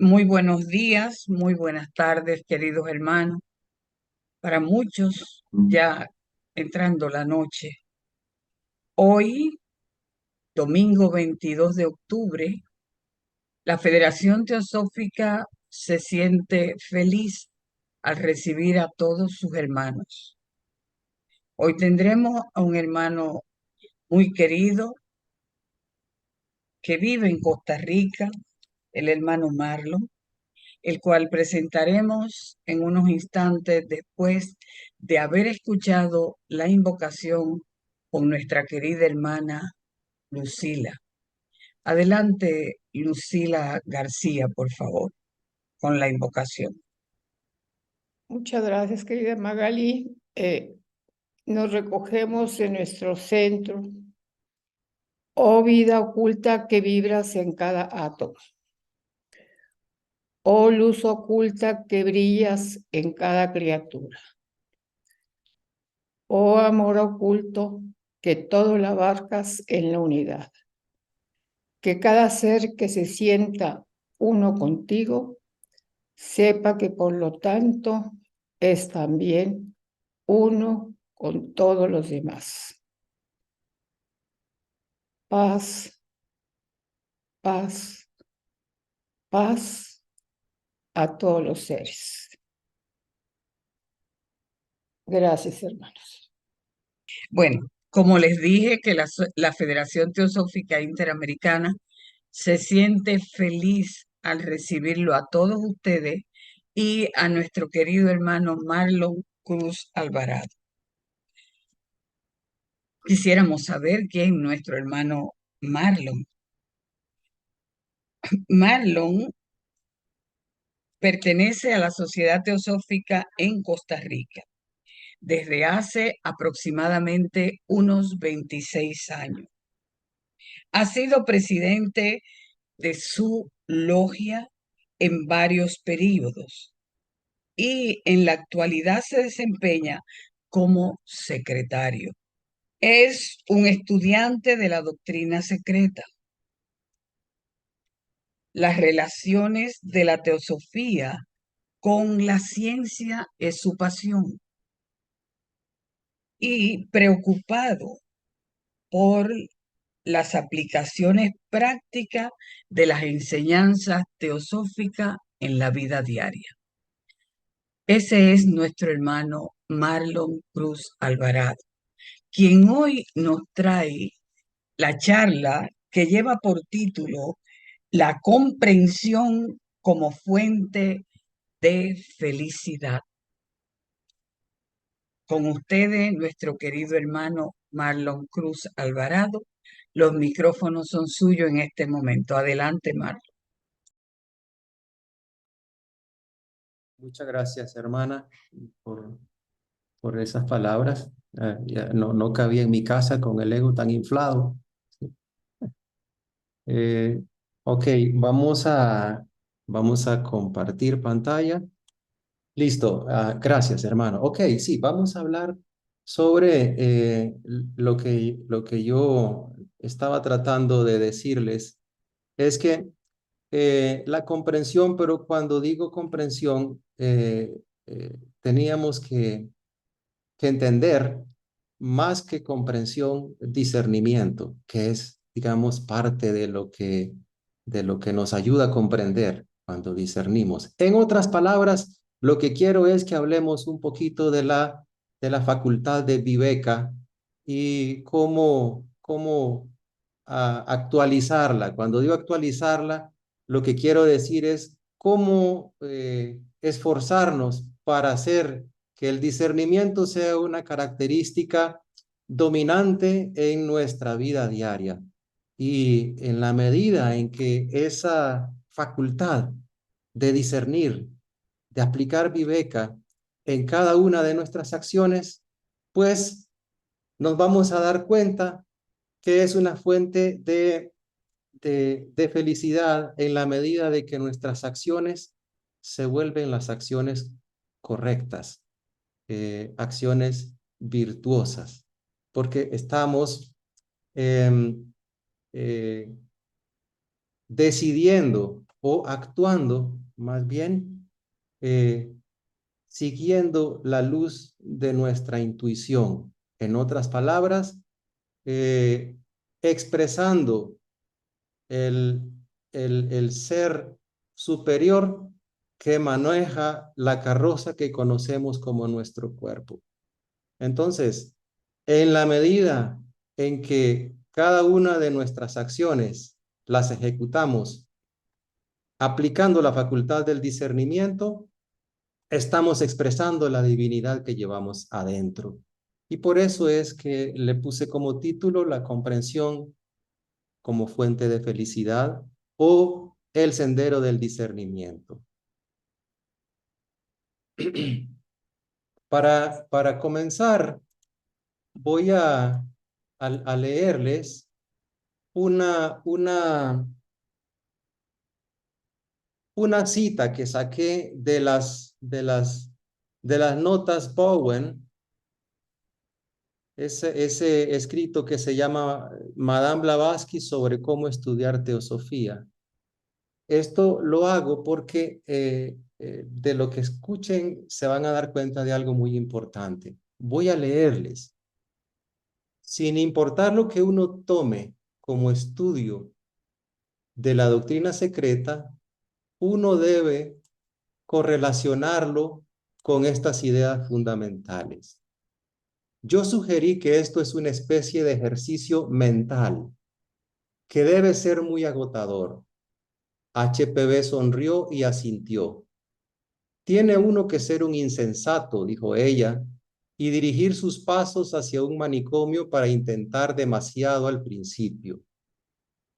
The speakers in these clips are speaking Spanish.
Muy buenos días, muy buenas tardes, queridos hermanos. Para muchos, ya entrando la noche. Hoy, domingo 22 de octubre, la Federación Teosófica se siente feliz al recibir a todos sus hermanos. Hoy tendremos a un hermano muy querido que vive en Costa Rica, el hermano Marlon, el cual presentaremos en unos instantes después de haber escuchado la invocación con nuestra querida hermana Lucila. Adelante, Lucila García, por favor, con la invocación. Muchas gracias, querida Magali. Nos recogemos en nuestro centro. Oh vida oculta que vibras en cada átomo. Oh luz oculta que brillas en cada criatura. Oh amor oculto que todo lo abarcas en la unidad. Que cada ser que se sienta uno contigo sepa que por lo tanto es también uno con todos los demás. Paz, paz, paz a todos los seres. Gracias, hermanos. Bueno, como les dije que la Federación Teosófica Interamericana se siente feliz al recibirlo a todos ustedes y a nuestro querido hermano Marlon Cruz Alvarado. Quisiéramos saber quién es nuestro hermano Marlon. Marlon pertenece a la Sociedad Teosófica en Costa Rica desde hace aproximadamente unos 26 años. Ha sido presidente de su logia en varios períodos y en la actualidad se desempeña como secretario. Es un estudiante de la doctrina secreta. Las relaciones de la teosofía con la ciencia es su pasión y preocupado por las aplicaciones prácticas de las enseñanzas teosóficas en la vida diaria. Ese es nuestro hermano Marlon Cruz Alvarado, quien hoy nos trae la charla que lleva por título La comprensión como fuente de felicidad. Con ustedes, nuestro querido hermano Marlon Cruz Alvarado. Los micrófonos son suyos en este momento. Adelante, Marlon. Muchas gracias, hermana, por, por esas palabras. Ya no cabía en mi casa con el ego tan inflado. Eh, ok, vamos a compartir pantalla. Listo, gracias, hermano. Ok, sí, vamos a hablar sobre lo que yo estaba tratando de decirles. Es que la comprensión, pero cuando digo comprensión, teníamos que entender más que comprensión, discernimiento, que es, digamos, parte de lo que nos ayuda a comprender cuando discernimos. En otras palabras, lo que quiero es que hablemos un poquito de la facultad de Viveka y cómo actualizarla. Cuando digo actualizarla, lo que quiero decir es cómo esforzarnos para hacer que el discernimiento sea una característica dominante en nuestra vida diaria. Y en la medida en que esa facultad de discernir, de aplicar Viveka en cada una de nuestras acciones, pues nos vamos a dar cuenta que es una fuente de felicidad en la medida de que nuestras acciones se vuelven las acciones correctas, acciones virtuosas, porque estamos eh, decidiendo o actuando más bien siguiendo la luz de nuestra intuición. En otras palabras, expresando el, el ser superior que maneja la carroza que conocemos como nuestro cuerpo. Entonces, en la medida en que cada una de nuestras acciones las ejecutamos aplicando la facultad del discernimiento, estamos expresando la divinidad que llevamos adentro. Y por eso es que le puse como título la comprensión como fuente de felicidad o el sendero del discernimiento. Para comenzar, voy a leerles una cita que saqué de las notas Bowen, ese escrito que se llama Madame Blavatsky sobre cómo estudiar teosofía. Esto lo hago porque de lo que escuchen se van a dar cuenta de algo muy importante. Voy a leerles. Sin importar lo que uno tome como estudio de la doctrina secreta, uno debe correlacionarlo con estas ideas fundamentales. Yo sugerí que esto es una especie de ejercicio mental que debe ser muy agotador. HPV sonrió y asintió. Tiene uno que ser un insensato, dijo ella, y dirigir sus pasos hacia un manicomio para intentar demasiado al principio.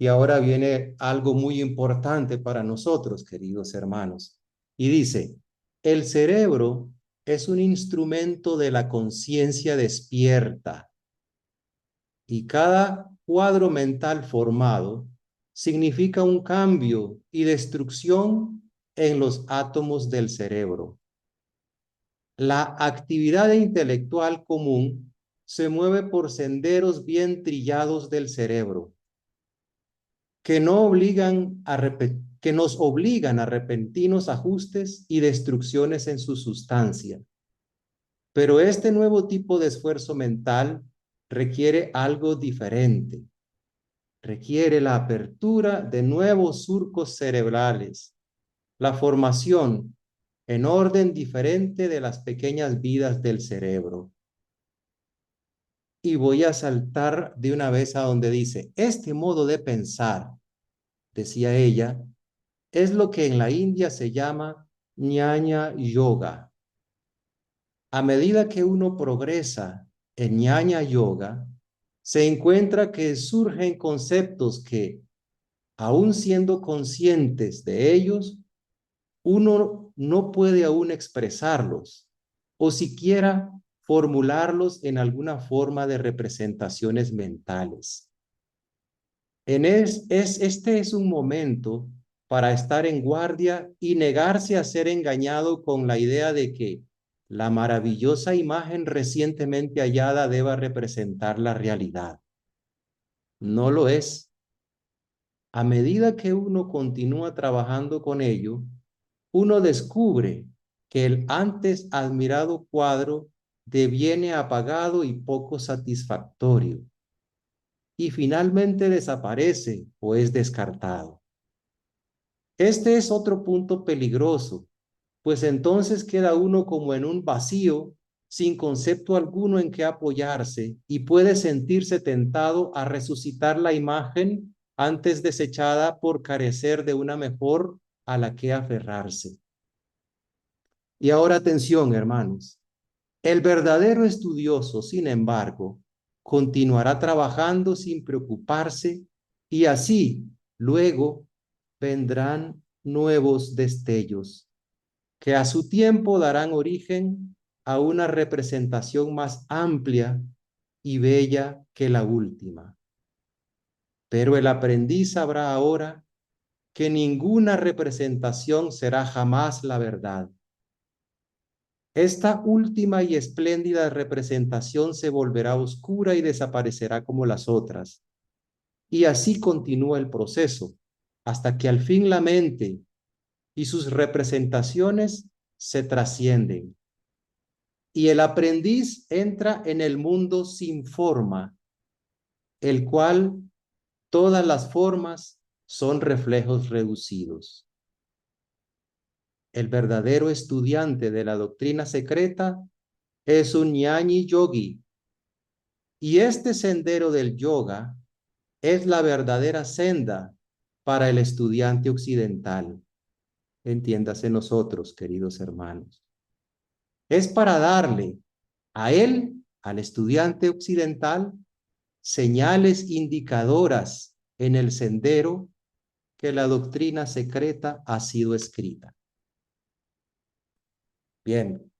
Y ahora viene algo muy importante para nosotros, queridos hermanos. Y dice, el cerebro es un instrumento de la conciencia despierta y cada cuadro mental formado significa un cambio y destrucción en los átomos del cerebro. La actividad intelectual común se mueve por senderos bien trillados del cerebro que nos obligan a repentinos ajustes y destrucciones en su sustancia. Pero este nuevo tipo de esfuerzo mental requiere algo diferente. Requiere la apertura de nuevos surcos cerebrales, la formación en orden diferente de las pequeñas vidas del cerebro. Y voy a saltar de una vez a donde dice, este modo de pensar, decía ella, es lo que en la India se llama Jnana Yoga. A medida que uno progresa en Jnana Yoga, se encuentra que surgen conceptos que, aún siendo conscientes de ellos, uno no puede aún expresarlos o siquiera formularlos en alguna forma de representaciones mentales. Este es un momento para estar en guardia y negarse a ser engañado con la idea de que la maravillosa imagen recientemente hallada deba representar la realidad. No lo es. A medida que uno continúa trabajando con ello, uno descubre que el antes admirado cuadro deviene apagado y poco satisfactorio, y finalmente desaparece o es descartado. Este es otro punto peligroso, pues entonces queda uno como en un vacío, sin concepto alguno en que apoyarse, y puede sentirse tentado a resucitar la imagen antes desechada por carecer de una mejor a la que aferrarse. Y ahora atención, hermanos. El verdadero estudioso, sin embargo, continuará trabajando sin preocuparse y así luego vendrán nuevos destellos que a su tiempo darán origen a una representación más amplia y bella que la última. Pero el aprendiz sabrá ahora que ninguna representación será jamás la verdad. Esta última y espléndida representación se volverá oscura y desaparecerá como las otras. Y así continúa el proceso, hasta que al fin la mente y sus representaciones se trascienden. Y el aprendiz entra en el mundo sin forma, el cual todas las formas son reflejos reducidos. El verdadero estudiante de la doctrina secreta es un ñañi yogi. Y este sendero del yoga es la verdadera senda para el estudiante occidental. Entiéndase nosotros, queridos hermanos. Es para darle a él, al estudiante occidental, señales indicadoras en el sendero que la doctrina secreta ha sido escrita. Bien,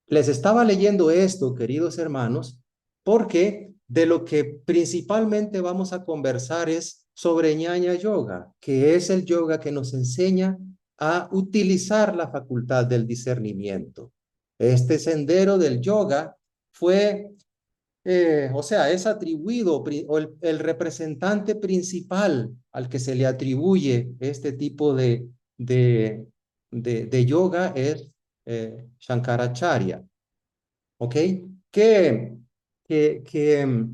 les estaba leyendo esto, queridos hermanos, porque de lo que principalmente vamos a conversar es sobre ñaña yoga, que es el yoga que nos enseña a utilizar la facultad del discernimiento. Este sendero del yoga fue, es atribuido, o el representante principal al que se le atribuye este tipo de yoga es Shankaracharya, ¿ok? Que, que, que,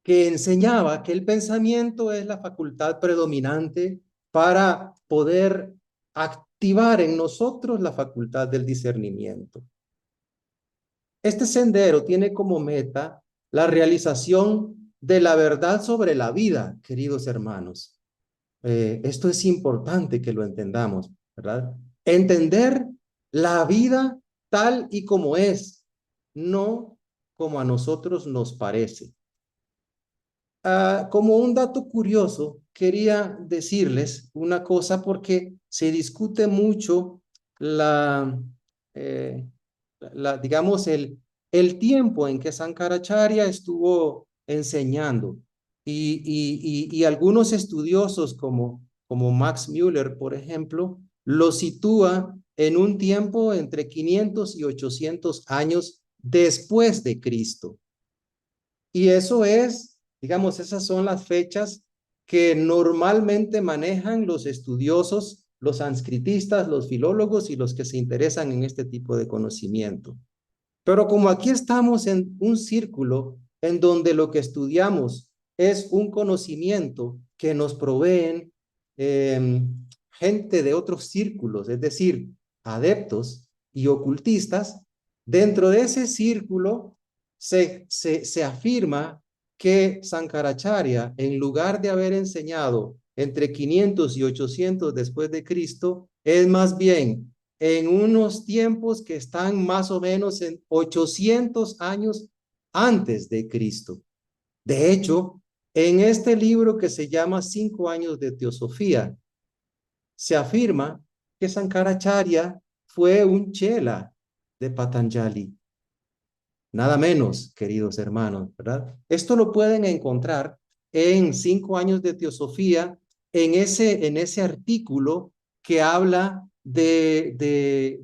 que enseñaba que el pensamiento es la facultad predominante para poder activar en nosotros la facultad del discernimiento. Este sendero tiene como meta la realización de la verdad sobre la vida, queridos hermanos. Esto es importante que lo entendamos, ¿verdad? Entender la vida tal y como es, no como a nosotros nos parece. Como un dato curioso, quería decirles una cosa porque se discute mucho eh, digamos, el tiempo en que Sankaracharya estuvo enseñando. Y algunos estudiosos como Max Müller, por ejemplo, lo sitúa en un tiempo entre 500 y 800 años después de Cristo. Y eso es, digamos, esas son las fechas que normalmente manejan los estudiosos, los sanscritistas, los filólogos y los que se interesan en este tipo de conocimiento. Pero como aquí estamos en un círculo en donde lo que estudiamos es un conocimiento que nos proveen gente de otros círculos, es decir, adeptos y ocultistas, dentro de ese círculo se afirma que Sankaracharya, en lugar de haber enseñado entre 500 y 800 después de Cristo, es más bien en unos tiempos que están más o menos en 800 años antes de Cristo. De hecho, en este libro que se llama 5 años de teosofía, se afirma que Sankaracharya fue un chela de Patanjali. Nada menos, queridos hermanos, ¿verdad? Esto lo pueden encontrar en 5 años de teosofía, en ese artículo que habla del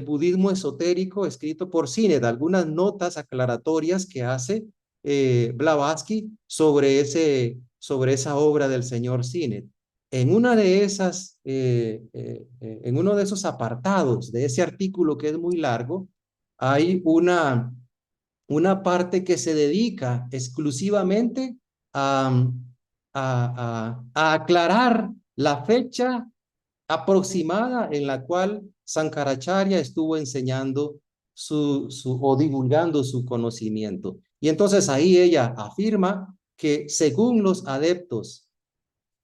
budismo esotérico escrito por Sinnett, algunas notas aclaratorias que hace Blavatsky sobre esa obra del señor Sinnett. En una de esas, en uno de esos apartados de ese artículo que es muy largo, hay una parte que se dedica exclusivamente a aclarar la fecha aproximada en la cual Sankaracharya estuvo enseñando o divulgando su conocimiento. Y entonces ahí ella afirma que según los adeptos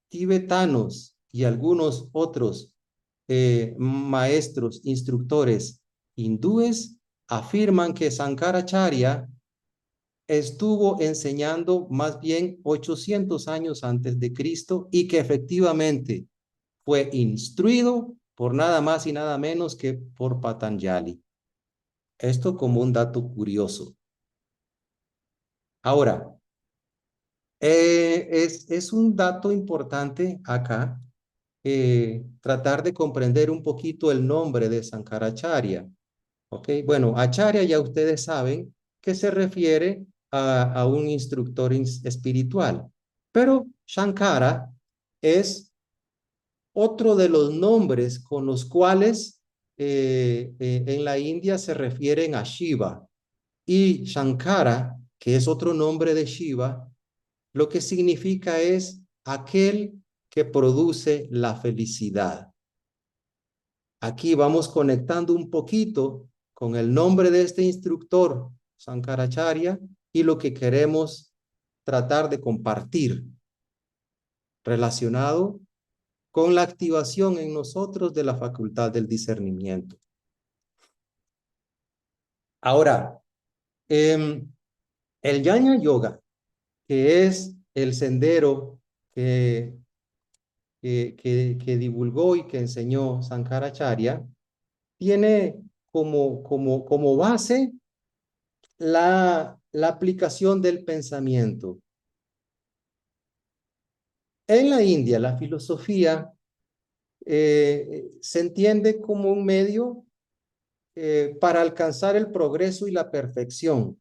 tibetanos y algunos otros maestros, instructores hindúes, afirman que Sankaracharya estuvo enseñando más bien 800 años antes de Cristo y que efectivamente fue instruido por nada más y nada menos que por Patanjali. Esto como un dato curioso. Ahora, es un dato importante acá tratar de comprender un poquito el nombre de Sankaracharya. ¿Ok? Bueno, Acharya ya ustedes saben que se refiere a un instructor espiritual, pero Shankara es otro de los nombres con los cuales en la India se refieren a Shiva. Y Shankara, que es otro nombre de Shiva, lo que significa es aquel que produce la felicidad. Aquí vamos conectando un poquito con el nombre de este instructor, Sankaracharya, y lo que queremos tratar de compartir relacionado con la activación en nosotros de la facultad del discernimiento. Ahora, el Jnana Yoga, que es el sendero que divulgó y que enseñó Sankaracharya, tiene como base la aplicación del pensamiento. En la India, la filosofía se entiende como un medio para alcanzar el progreso y la perfección.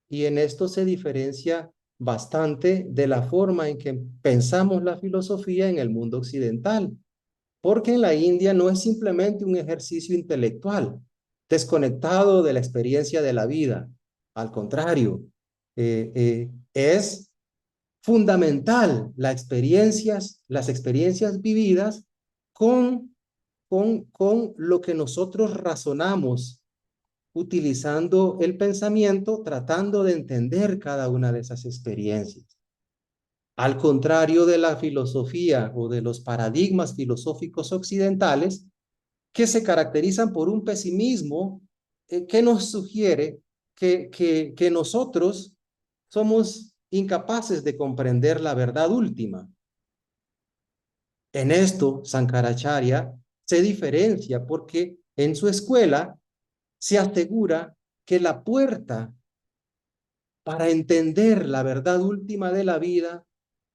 Y en esto se diferencia bastante de la forma en que pensamos la filosofía en el mundo occidental. Porque en la India no es simplemente un ejercicio intelectual, desconectado de la experiencia de la vida. Al contrario, es fundamental las experiencias vividas con lo que nosotros razonamos, utilizando el pensamiento, tratando de entender cada una de esas experiencias. Al contrario de la filosofía o de los paradigmas filosóficos occidentales, que se caracterizan por un pesimismo que nos sugiere que nosotros somos incapaces de comprender la verdad última. En esto, Sankaracharya se diferencia porque en su escuela se asegura que la puerta para entender la verdad última de la vida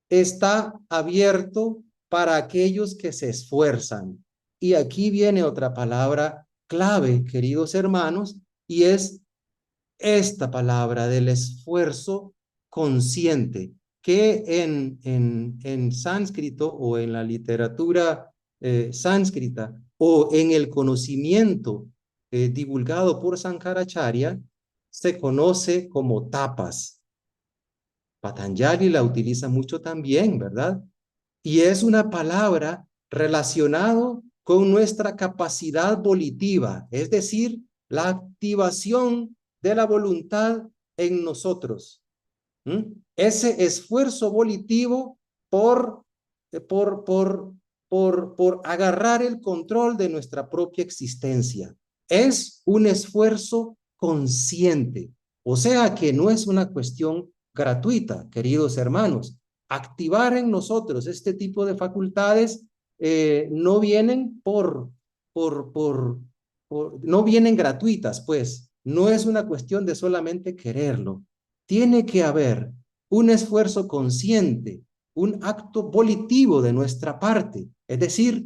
está abierto para aquellos que se esfuerzan. Y aquí viene otra palabra clave, queridos hermanos, y es esta palabra del esfuerzo consciente, que en sánscrito o en la literatura sánscrita o en el conocimiento divulgado por Sankaracharya se conoce como tapas. Patanjali la utiliza mucho también, ¿verdad? Y es una palabra relacionado con nuestra capacidad volitiva, es decir, la activación de la voluntad en nosotros. Ese esfuerzo volitivo por, por, por, por agarrar el control de nuestra propia existencia. Es un esfuerzo consciente, o sea que no es una cuestión gratuita, queridos hermanos. Activar en nosotros este tipo de facultades no vienen no vienen gratuitas, pues. No es una cuestión de solamente quererlo. Tiene que haber un esfuerzo consciente, un acto volitivo de nuestra parte, es decir,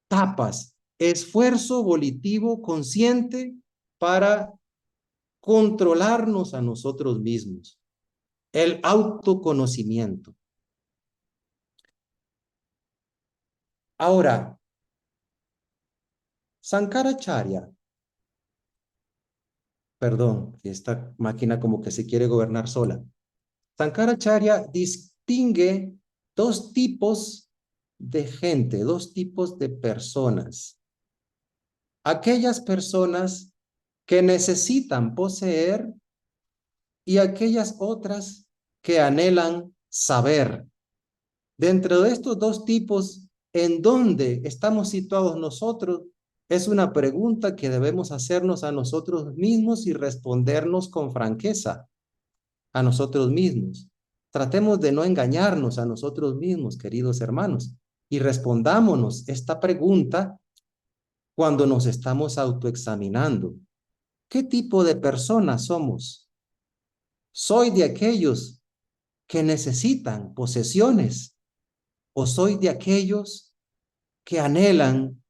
tapas, esfuerzo volitivo consciente para controlarnos a nosotros mismos, el autoconocimiento. Ahora, Sankaracharya, perdón, esta máquina como que se quiere gobernar sola. Sankaracharya distingue dos tipos de gente, dos tipos de personas. Aquellas personas que necesitan poseer y aquellas otras que anhelan saber. Dentro de estos dos tipos, ¿en dónde estamos situados nosotros? Es una pregunta que debemos hacernos a nosotros mismos y respondernos con franqueza a nosotros mismos. Tratemos de no engañarnos a nosotros mismos, queridos hermanos, y respondámonos esta pregunta cuando nos estamos autoexaminando. ¿Qué tipo de personas somos? ¿Soy de aquellos que necesitan posesiones o soy de aquellos que anhelan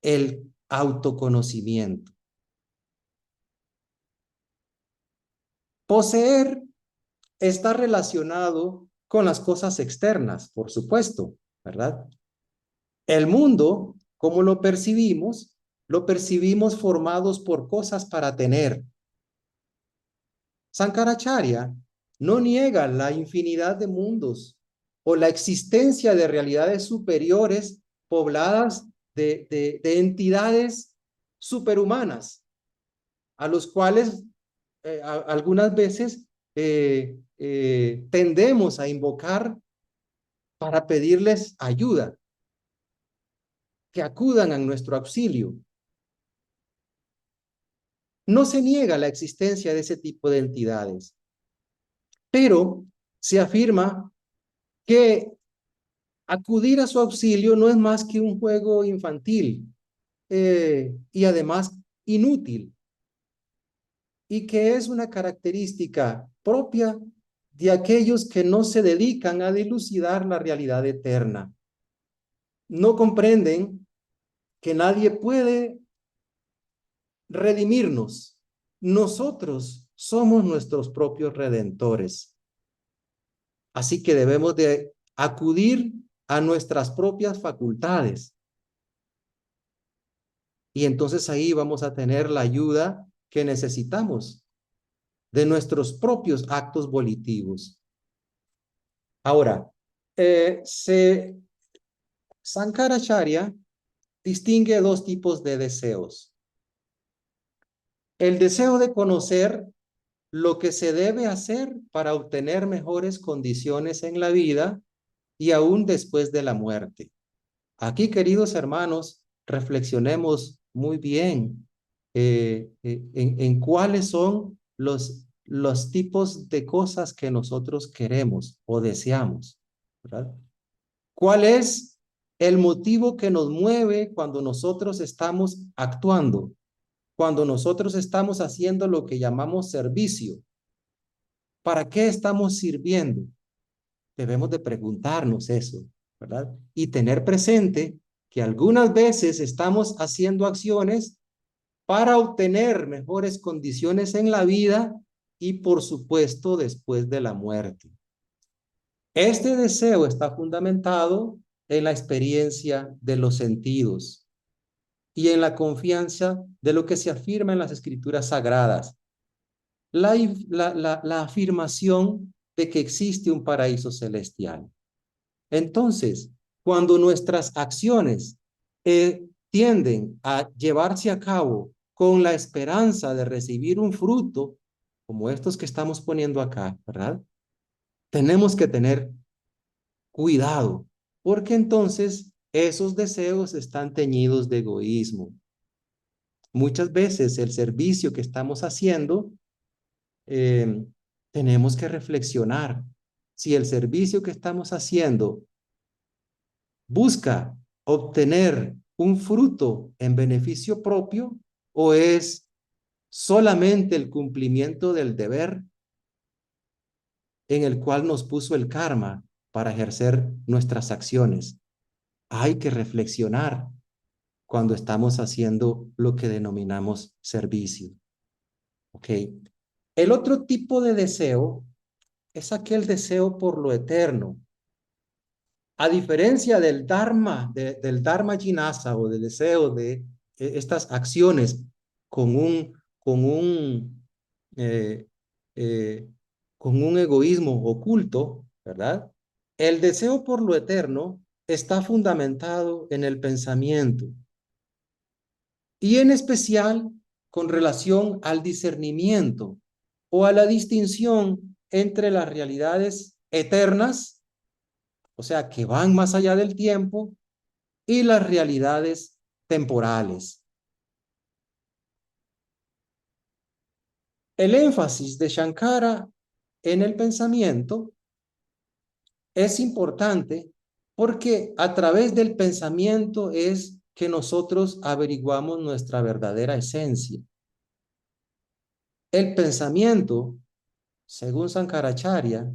el autoconocimiento? Poseer está relacionado con las cosas externas, por supuesto. ¿verdad? El mundo, como lo percibimos formados por cosas para tener. Sankaracharya no niega la infinidad de mundos o la existencia de realidades superiores pobladas de entidades superhumanas, a los cuales algunas veces tendemos a invocar para pedirles ayuda, que acudan a nuestro auxilio. No se niega la existencia de ese tipo de entidades, pero se afirma que acudir a su auxilio no es más que un juego infantil y además inútil, y que es una característica propia de aquellos que no se dedican a dilucidar la realidad eterna. No comprenden que nadie puede redimirnos. Nosotros somos nuestros propios redentores. Así que debemos de acudir a nuestras propias facultades. Y entonces ahí vamos a tener la ayuda que necesitamos de nuestros propios actos volitivos. Ahora, Sankaracharya distingue dos tipos de deseos. El deseo de conocer lo que se debe hacer para obtener mejores condiciones en la vida y aún después de la muerte. Aquí, queridos hermanos, reflexionemos muy bien en cuáles son los tipos de cosas que nosotros queremos o deseamos, ¿verdad? ¿Cuál es el motivo que nos mueve cuando nosotros estamos actuando? Cuando nosotros estamos haciendo lo que llamamos servicio. ¿Para qué estamos sirviendo? Debemos de preguntarnos eso, ¿verdad? Y tener presente que algunas veces estamos haciendo acciones para obtener mejores condiciones en la vida y, por supuesto, después de la muerte. Este deseo está fundamentado en la experiencia de los sentidos y en la confianza de lo que se afirma en las escrituras sagradas. La afirmación de que existe un paraíso celestial. Entonces, cuando nuestras acciones tienden a llevarse a cabo con la esperanza de recibir un fruto, como estos que estamos poniendo acá, ¿verdad? Tenemos que tener cuidado, porque entonces esos deseos están teñidos de egoísmo. Muchas veces el servicio que estamos haciendo, tenemos que reflexionar si el servicio que estamos haciendo busca obtener un fruto en beneficio propio o es solamente el cumplimiento del deber en el cual nos puso el karma para ejercer nuestras acciones. Hay que reflexionar cuando estamos haciendo lo que denominamos servicio. ¿Ok? El otro tipo de deseo es aquel deseo por lo eterno. A diferencia del Dharma, del Dharma Jinasa o del deseo de estas acciones con con un, eh, eh, con un egoísmo oculto, ¿verdad? El deseo por lo eterno está fundamentado en el pensamiento y en especial con relación al discernimiento o a la distinción entre las realidades eternas, o sea, que van más allá del tiempo, y las realidades temporales. El énfasis de Shankara en el pensamiento es importante porque a través del pensamiento es que nosotros averiguamos nuestra verdadera esencia. El pensamiento, según Sankaracharya,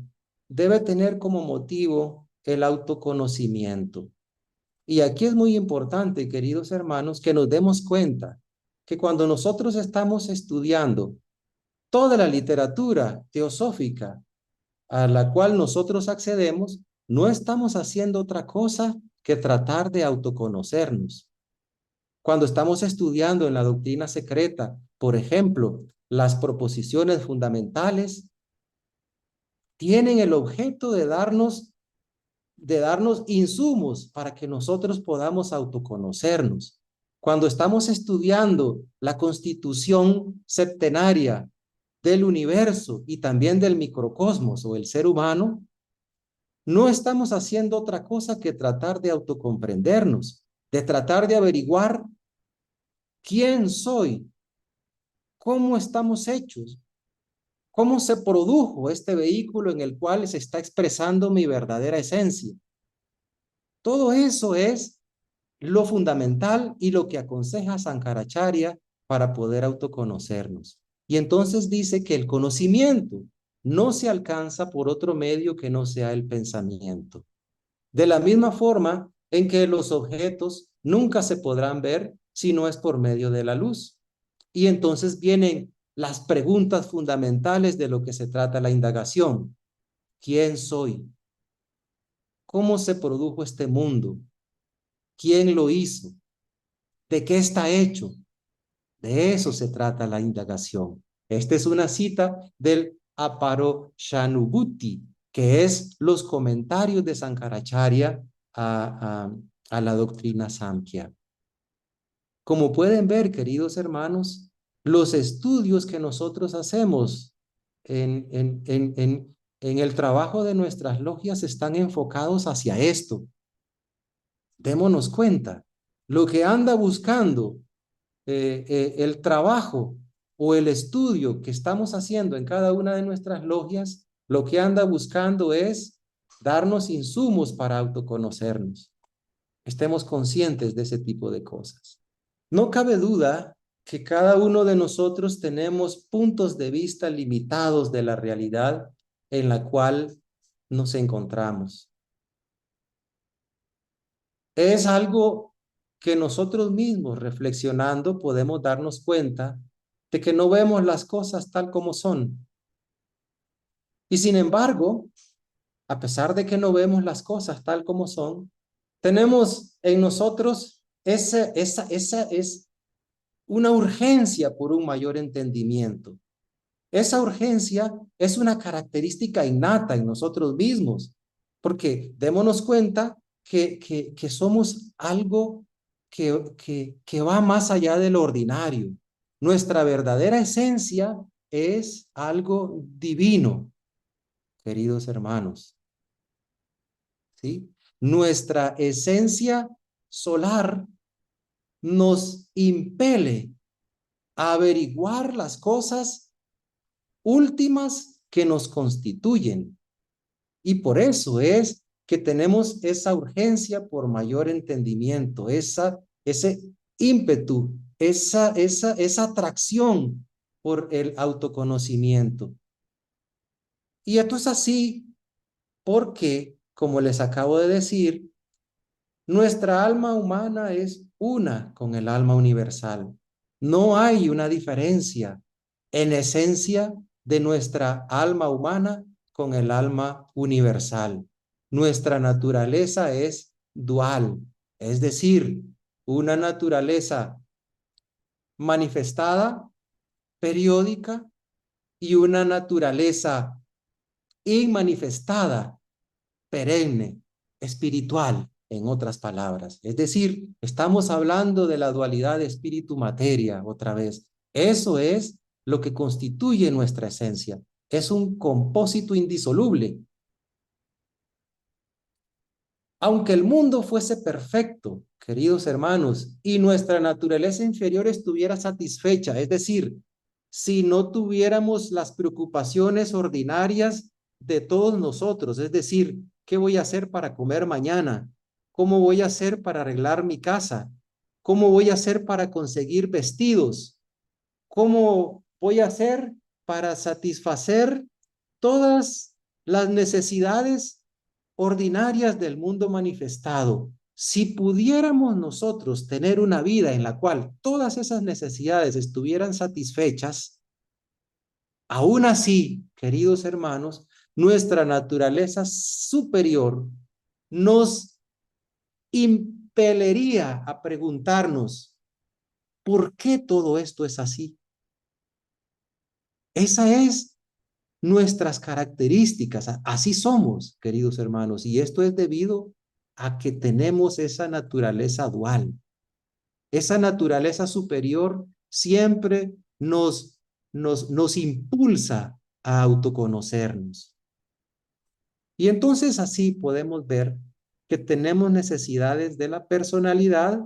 debe tener como motivo el autoconocimiento. Y aquí es muy importante, queridos hermanos, que nos demos cuenta que cuando nosotros estamos estudiando toda la literatura teosófica a la cual nosotros accedemos, no estamos haciendo otra cosa que tratar de autoconocernos. Cuando estamos estudiando en la doctrina secreta, por ejemplo, las proposiciones fundamentales, tienen el objeto de darnos insumos para que nosotros podamos autoconocernos. Cuando estamos estudiando la constitución septenaria del universo y también del microcosmos o el ser humano, no estamos haciendo otra cosa que tratar de autocomprendernos, de tratar de averiguar quién soy, cómo estamos hechos, cómo se produjo este vehículo en el cual se está expresando mi verdadera esencia. Todo eso es lo fundamental y lo que aconseja Sankaracharya para poder autoconocernos. Y entonces dice que el conocimiento no se alcanza por otro medio que no sea el pensamiento. De la misma forma en que los objetos nunca se podrán ver si no es por medio de la luz. Y entonces vienen las preguntas fundamentales de lo que se trata la indagación. ¿Quién soy? ¿Cómo se produjo este mundo? ¿Quién lo hizo? ¿De qué está hecho? De eso se trata la indagación. Esta es una cita del Aparoshanubhuti, que es los comentarios de Sankaracharya a la doctrina Samkhya. Como pueden ver, queridos hermanos, los estudios que nosotros hacemos en el trabajo de nuestras logias están enfocados hacia esto. Démonos cuenta, lo que anda buscando el trabajo o el estudio que estamos haciendo en cada una de nuestras logias, lo que anda buscando es darnos insumos para autoconocernos. Estemos conscientes de ese tipo de cosas. No cabe duda que cada uno de nosotros tenemos puntos de vista limitados de la realidad en la cual nos encontramos. Es algo que nosotros mismos reflexionando podemos darnos cuenta de que no vemos las cosas tal como son. Y sin embargo, a pesar de que no vemos las cosas tal como son, tenemos en nosotros esa es una urgencia por un mayor entendimiento. Esa urgencia es una característica innata en nosotros mismos, porque démonos cuenta que somos algo que va más allá de lo ordinario. Nuestra verdadera esencia es algo divino, queridos hermanos. ¿Sí? Nuestra esencia solar nos impele a averiguar las cosas últimas que nos constituyen. Y por eso es que tenemos esa urgencia por mayor entendimiento, ese ímpetu, esa atracción por el autoconocimiento. Y esto es así porque, como les acabo de decir, nuestra alma humana es una con el alma universal. No hay una diferencia en esencia de nuestra alma humana con el alma universal. Nuestra naturaleza es dual, es decir, una naturaleza manifestada, periódica, y una naturaleza inmanifestada, perenne, espiritual, en otras palabras. Es decir, estamos hablando de la dualidad de espíritu-materia otra vez. Eso es lo que constituye nuestra esencia. Es un compósito indisoluble. Aunque el mundo fuese perfecto, queridos hermanos, y nuestra naturaleza inferior estuviera satisfecha, es decir, si no tuviéramos las preocupaciones ordinarias de todos nosotros, es decir, ¿qué voy a hacer para comer mañana? ¿Cómo voy a hacer para arreglar mi casa? ¿Cómo voy a hacer para conseguir vestidos? ¿Cómo voy a hacer para satisfacer todas las necesidades ordinarias del mundo manifestado? Si pudiéramos nosotros tener una vida en la cual todas esas necesidades estuvieran satisfechas, aún así, queridos hermanos, nuestra naturaleza superior nos impelería a preguntarnos, ¿por qué todo esto es así? Esa es nuestras características. Así somos, queridos hermanos, y esto es debido a que tenemos esa naturaleza dual. Esa naturaleza superior siempre nos impulsa a autoconocernos. Y entonces así podemos ver que tenemos necesidades de la personalidad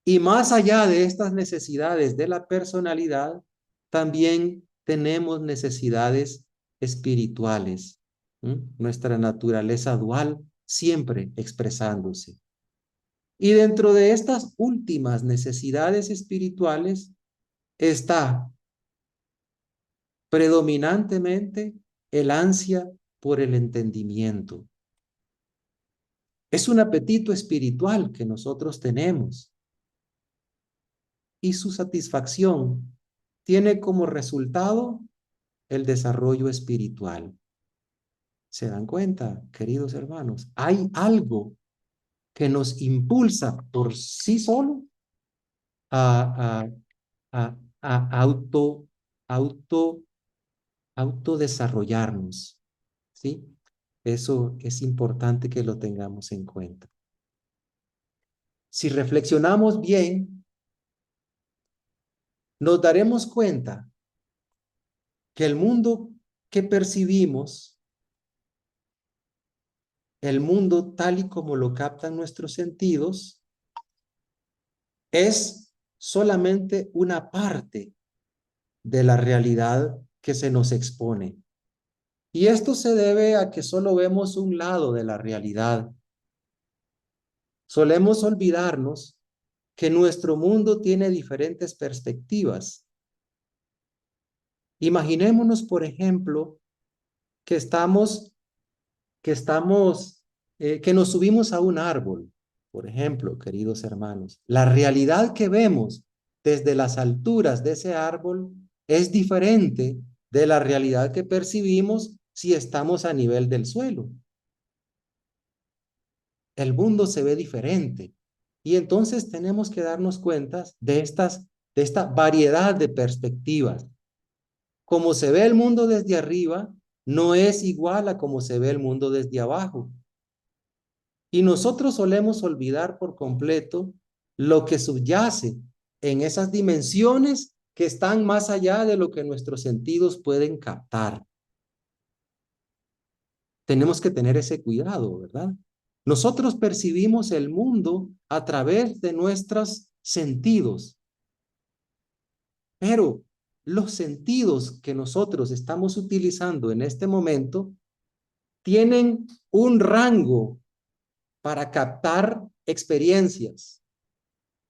y más allá de estas necesidades de la personalidad, también tenemos necesidades espirituales. Nuestra naturaleza dual siempre expresándose. Y dentro de estas últimas necesidades espirituales está predominantemente el ansia por el entendimiento. Es un apetito espiritual que nosotros tenemos y su satisfacción tiene como resultado el desarrollo espiritual. ¿Se dan cuenta, queridos hermanos? Hay algo que nos impulsa por sí solo a, a autodesarrollarnos, ¿sí? Eso es importante que lo tengamos en cuenta. Si reflexionamos bien, nos daremos cuenta que el mundo que percibimos, el mundo tal y como lo captan nuestros sentidos, es solamente una parte de la realidad que se nos expone. Y esto se debe a que solo vemos un lado de la realidad. Solemos olvidarnos que nuestro mundo tiene diferentes perspectivas. Imaginémonos, por ejemplo, que que nos subimos a un árbol, por ejemplo, queridos hermanos. La realidad que vemos desde las alturas de ese árbol es diferente de la realidad que percibimos si estamos a nivel del suelo. El mundo se ve diferente. Y entonces tenemos que darnos cuenta de esta variedad de perspectivas. Como se ve el mundo desde arriba, no es igual a como se ve el mundo desde abajo. Y nosotros solemos olvidar por completo lo que subyace en esas dimensiones que están más allá de lo que nuestros sentidos pueden captar. Tenemos que tener ese cuidado, ¿verdad? Nosotros percibimos el mundo a través de nuestros sentidos, pero los sentidos que nosotros estamos utilizando en este momento tienen un rango para captar experiencias.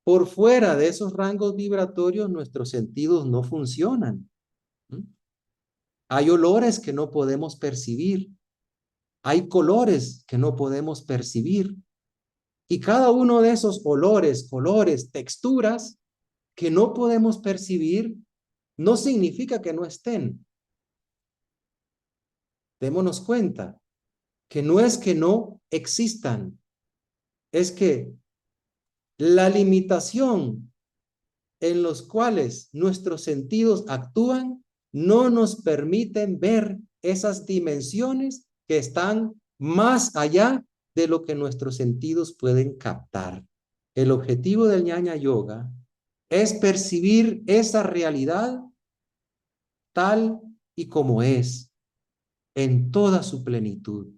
Por fuera de esos rangos vibratorios, nuestros sentidos no funcionan. Hay olores que no podemos percibir. Hay colores que no podemos percibir. Y cada uno de esos olores, colores, texturas que no podemos percibir, no significa que no estén. Démonos cuenta que no es que no existan, es que la limitación en los cuales nuestros sentidos actúan no nos permiten ver esas dimensiones que están más allá de lo que nuestros sentidos pueden captar. El objetivo del Ñaña Yoga es percibir esa realidad tal y como es, en toda su plenitud.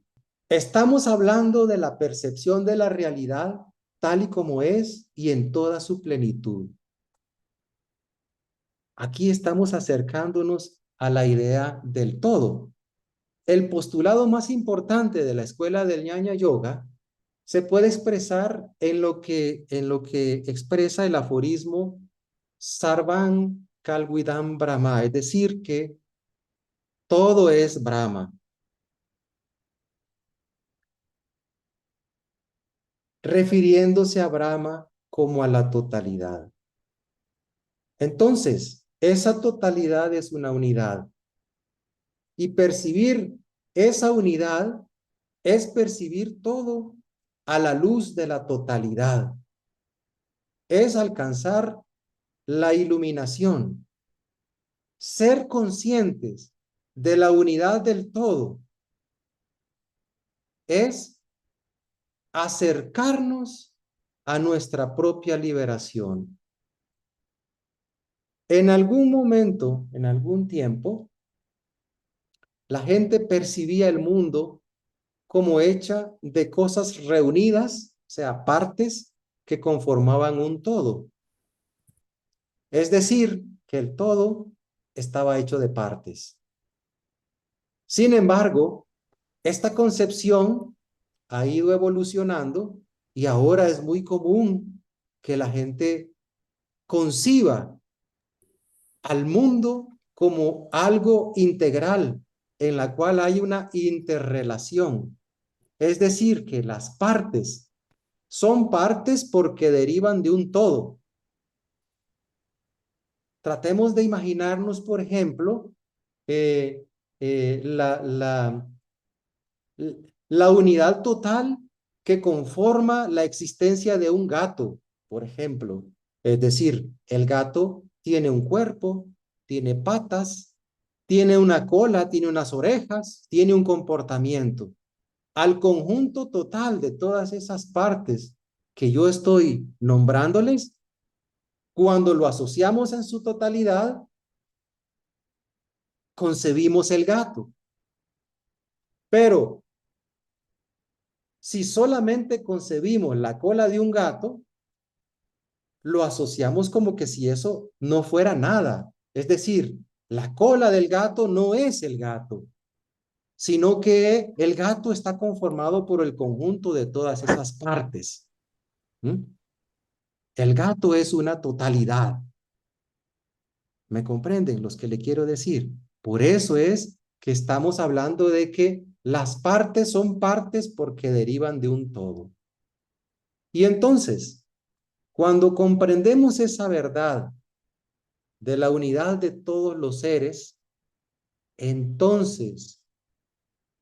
Estamos hablando de la percepción de la realidad tal y como es y en toda su plenitud. Aquí estamos acercándonos a la idea del todo. El postulado más importante de la escuela del Ñaña Yoga se puede expresar en lo que expresa el aforismo Sarvam Kalvidam Brahma, es decir, que todo es Brahma, refiriéndose a Brahma como a la totalidad. Entonces, esa totalidad es una unidad y percibir esa unidad es percibir todo a la luz de la totalidad. Es alcanzar la iluminación. Ser conscientes de la unidad del todo es acercarnos a nuestra propia liberación. En algún momento, en algún tiempo, la gente percibía el mundo como hecha de cosas reunidas, o sea, partes que conformaban un todo. Es decir, que el todo estaba hecho de partes. Sin embargo, esta concepción ha ido evolucionando y ahora es muy común que la gente conciba al mundo como algo integral en la cual hay una interrelación. Es decir, que las partes son partes porque derivan de un todo. Tratemos de imaginarnos, por ejemplo, eh, eh, la, la, la unidad total que conforma la existencia de un gato, por ejemplo. Es decir, el gato tiene un cuerpo, tiene patas, tiene una cola, tiene unas orejas, tiene un comportamiento. Al conjunto total de todas esas partes que yo estoy nombrándoles, cuando lo asociamos en su totalidad, concebimos el gato. Pero si solamente concebimos la cola de un gato, lo asociamos como que si eso no fuera nada. Es decir, la cola del gato no es el gato, sino que el gato está conformado por el conjunto de todas esas partes. ¿Mm? El gato es una totalidad. ¿Me comprenden los que le quiero decir? Por eso es que estamos hablando de que las partes son partes porque derivan de un todo. Y entonces, cuando comprendemos esa verdad de la unidad de todos los seres, entonces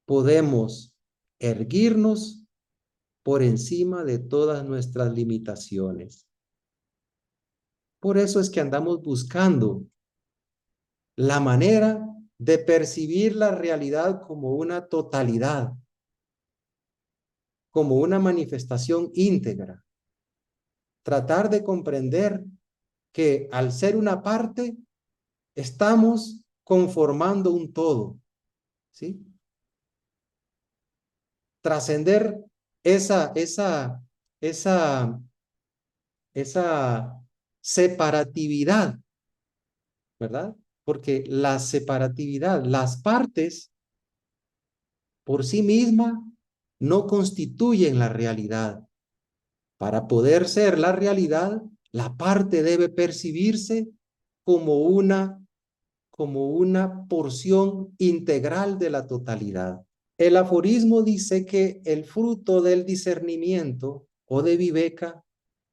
podemos erguirnos por encima de todas nuestras limitaciones. Por eso es que andamos buscando la manera de percibir la realidad como una totalidad, como una manifestación íntegra. Tratar de comprender que al ser una parte, estamos conformando un todo, ¿sí? Trascender esa, esa, esa, esa separatividad, ¿verdad? Porque la separatividad, las partes por sí misma no constituyen la realidad. Para poder ser la realidad, la parte debe percibirse como una porción integral de la totalidad. El aforismo dice que el fruto del discernimiento o de viveka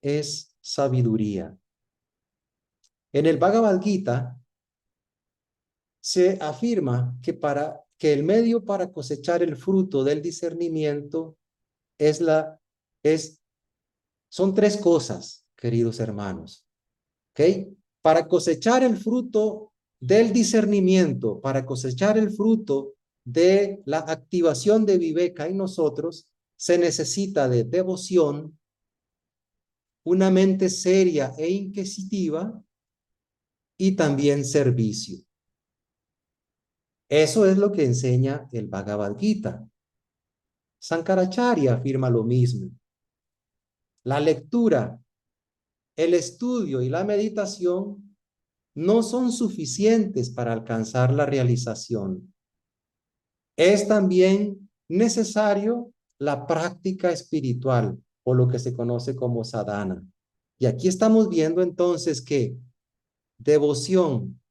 es sabiduría. En el Bhagavad Gita se afirma que el medio para cosechar el fruto del discernimiento son tres cosas, queridos hermanos. ¿Ok? Para cosechar el fruto del discernimiento, para cosechar el fruto de la activación de viveka en nosotros, se necesita de devoción, una mente seria e inquisitiva y también servicio. Eso es lo que enseña el Bhagavad Gita. Sankaracharya afirma lo mismo. La lectura, el estudio y la meditación no son suficientes para alcanzar la realización. Es también necesario la práctica espiritual o lo que se conoce como sadhana. Y aquí estamos viendo entonces que devoción,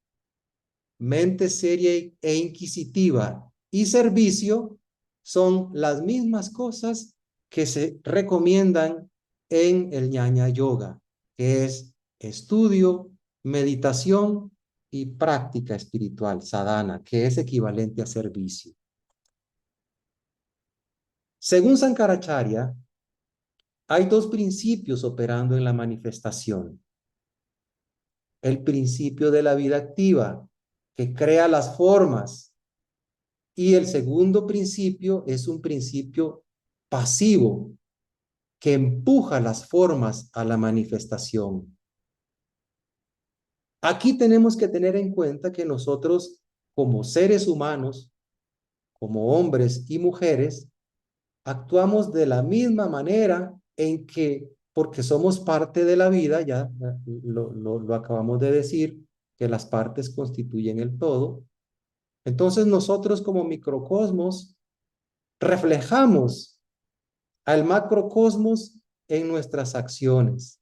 mente seria e inquisitiva y servicio son las mismas cosas que se recomiendan en el Ñaña Yoga, que es estudio, meditación y práctica espiritual, sadhana, que es equivalente a servicio. Según Sankaracharya, hay dos principios operando en la manifestación. El principio de la vida activa, que crea las formas, y el segundo principio es un principio pasivo, que empuja las formas a la manifestación. Aquí tenemos que tener en cuenta que nosotros, como seres humanos, como hombres y mujeres, actuamos de la misma manera en que, porque somos parte de la vida, ya lo acabamos de decir, que las partes constituyen el todo. Entonces nosotros como microcosmos reflejamos al macrocosmos en nuestras acciones.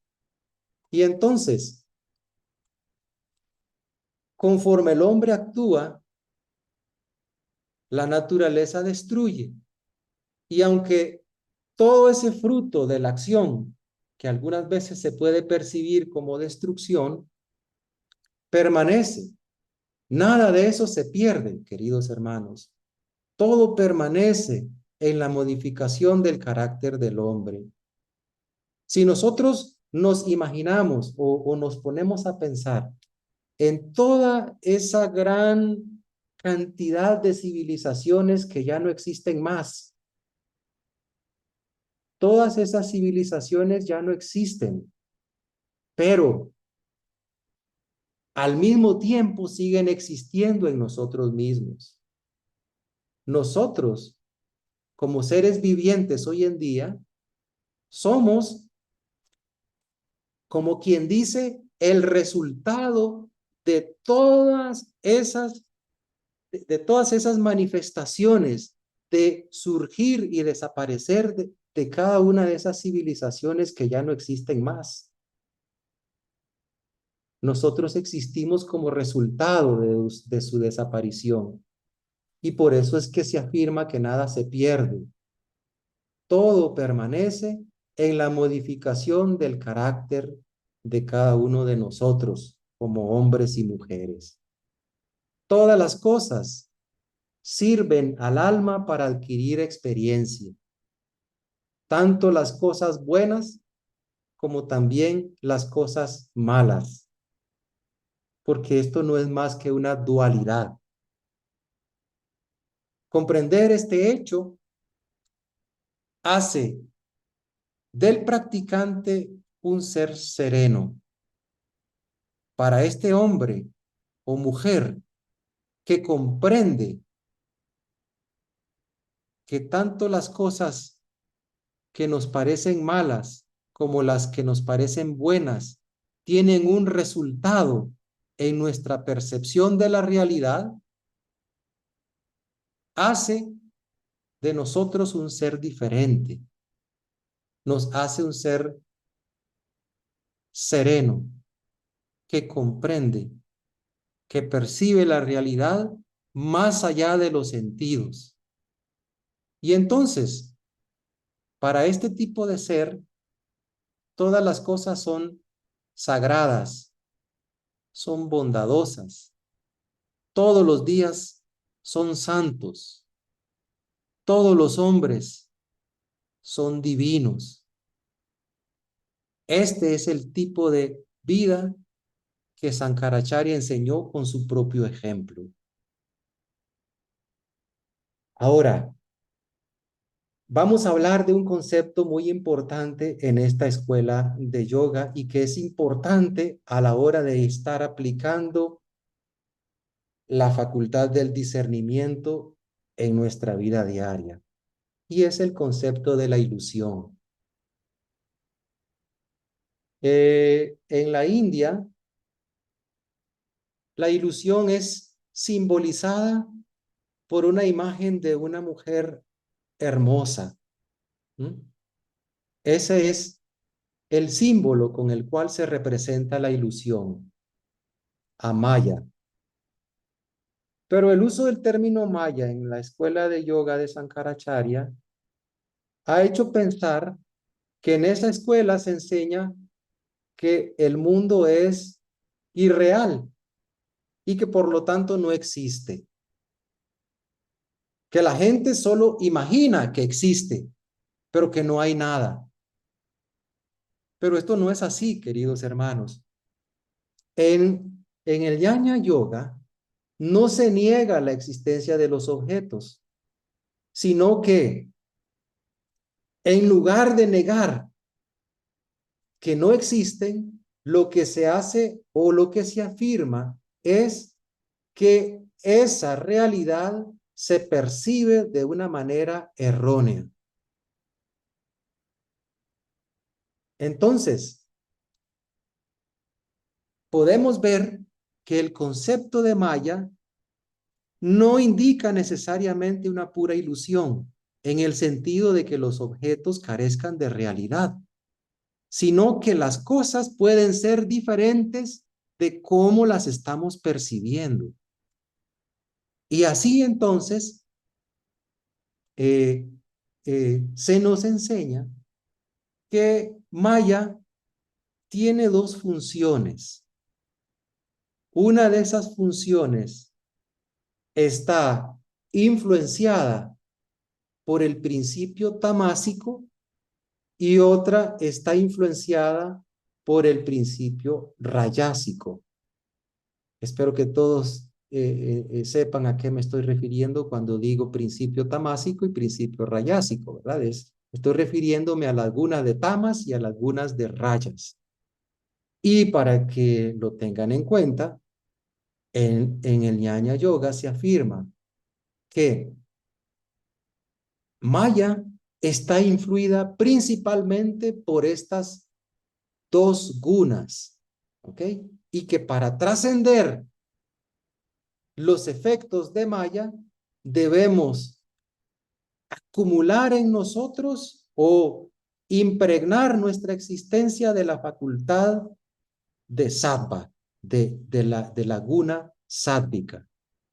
Y entonces, conforme el hombre actúa, la naturaleza destruye. Y aunque todo ese fruto de la acción, que algunas veces se puede percibir como destrucción, permanece. Nada de eso se pierde, queridos hermanos. Todo permanece en la modificación del carácter del hombre. Si nosotros nos imaginamos o nos ponemos a pensar en toda esa gran cantidad de civilizaciones que ya no existen más, todas esas civilizaciones ya no existen, pero al mismo tiempo siguen existiendo en nosotros mismos. Nosotros, como seres vivientes hoy en día, somos, como quien dice, el resultado de todas esas manifestaciones de surgir y desaparecer de cada una de esas civilizaciones que ya no existen más. Nosotros existimos como resultado de su desaparición. Y por eso es que se afirma que nada se pierde. Todo permanece en la modificación del carácter de cada uno de nosotros como hombres y mujeres. Todas las cosas sirven al alma para adquirir experiencia, tanto las cosas buenas como también las cosas malas, porque esto no es más que una dualidad. Comprender este hecho hace del practicante un ser sereno. Para este hombre o mujer que comprende que tanto las cosas que nos parecen malas como las que nos parecen buenas tienen un resultado en nuestra percepción de la realidad, hace de nosotros un ser diferente, nos hace un ser sereno, que comprende, que percibe la realidad más allá de los sentidos. Y entonces, para este tipo de ser, todas las cosas son sagradas, son bondadosas, todos los días son santos, todos los hombres son divinos. Este es el tipo de vida que Sankaracharya enseñó con su propio ejemplo. Ahora, vamos a hablar de un concepto muy importante en esta escuela de yoga y que es importante a la hora de estar aplicando la facultad del discernimiento en nuestra vida diaria. Y es el concepto de la ilusión. En la India, la ilusión es simbolizada por una imagen de una mujer hermosa. Ese es el símbolo con el cual se representa la ilusión, a Maya. Pero el uso del término Maya en la escuela de yoga de Sankaracharya ha hecho pensar que en esa escuela se enseña que el mundo es irreal y que por lo tanto no existe. que la gente solo imagina que existe, pero que no hay nada. Pero esto no es así, queridos hermanos. En el Jnana Yoga no se niega la existencia de los objetos, sino que en lugar de negar que no existen, lo que se hace o lo que se afirma es que esa realidad se percibe de una manera errónea. Entonces, podemos ver que el concepto de Maya no indica necesariamente una pura ilusión, en el sentido de que los objetos carezcan de realidad, sino que las cosas pueden ser diferentes de cómo las estamos percibiendo. Y así entonces se nos enseña que Maya tiene dos funciones. Una de esas funciones está influenciada por el principio tamásico y otra está influenciada por el principio rayásico. Espero que todos sepan a qué me estoy refiriendo cuando digo principio tamásico y principio rayásico, ¿verdad? Estoy refiriéndome a las gunas de tamas y a las gunas de rayas. Y para que lo tengan en cuenta, en el Jnana Yoga se afirma que Maya está influida principalmente por estas dos gunas, ¿ok? Y que para trascender los efectos de Maya debemos acumular en nosotros o impregnar nuestra existencia de la facultad de sattva, de la guna sádvica.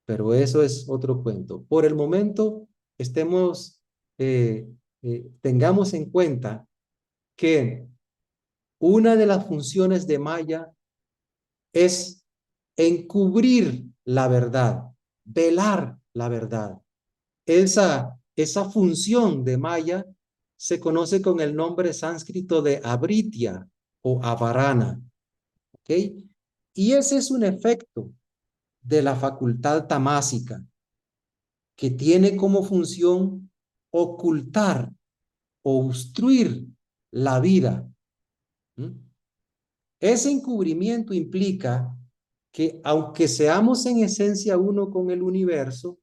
Pero eso es otro cuento. Por el momento, tengamos en cuenta que una de las funciones de Maya es encubrir la verdad, velar la verdad. Esa función de Maya se conoce con el nombre sánscrito de abritya o avarana. ¿Ok? Y ese es un efecto de la facultad tamásica que tiene como función ocultar o obstruir la vida. ¿Mm? Ese encubrimiento implica que aunque seamos en esencia uno con el universo,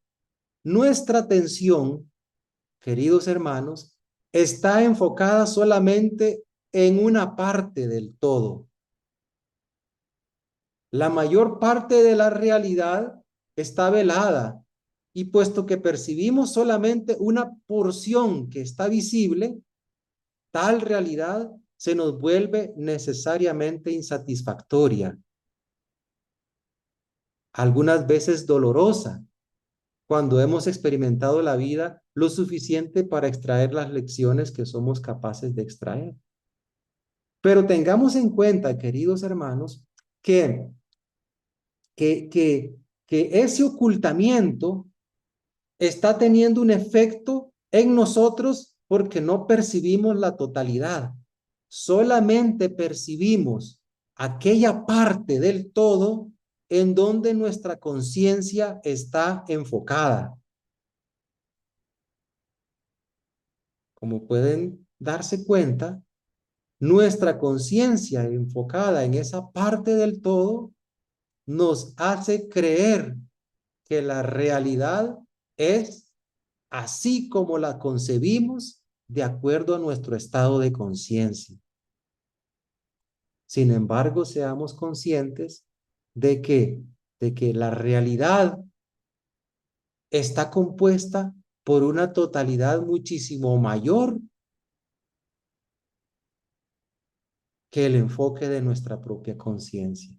nuestra atención, queridos hermanos, está enfocada solamente en una parte del todo. La mayor parte de la realidad está velada y puesto que percibimos solamente una porción que está visible, tal realidad se nos vuelve necesariamente insatisfactoria, algunas veces dolorosa, cuando hemos experimentado la vida lo suficiente para extraer las lecciones que somos capaces de extraer. Pero tengamos en cuenta, queridos hermanos, que, que, que, que ese ocultamiento está teniendo un efecto en nosotros porque no percibimos la totalidad. Solamente percibimos aquella parte del todo en donde nuestra conciencia está enfocada. Como pueden darse cuenta, nuestra conciencia enfocada en esa parte del todo nos hace creer que la realidad es así como la concebimos de acuerdo a nuestro estado de conciencia. Sin embargo, seamos conscientes de que la realidad está compuesta por una totalidad muchísimo mayor que el enfoque de nuestra propia conciencia.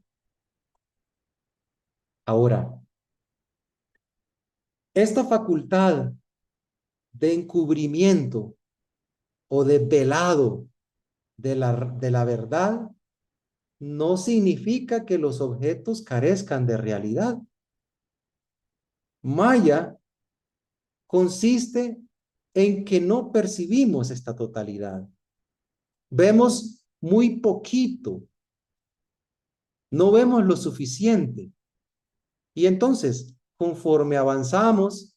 Ahora, esta facultad de encubrimiento o de velado de la verdad no significa que los objetos carezcan de realidad. Maya consiste en que no percibimos esta totalidad. Vemos muy poquito. No vemos lo suficiente. Y entonces, conforme avanzamos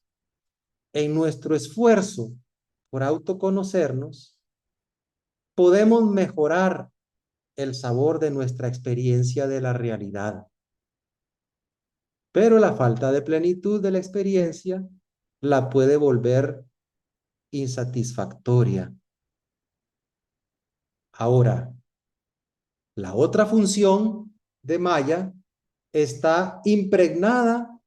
en nuestro esfuerzo por autoconocernos, podemos mejorar el sabor de nuestra experiencia de la realidad. Pero la falta de plenitud de la experiencia la puede volver insatisfactoria. Ahora, la otra función de Maya está impregnada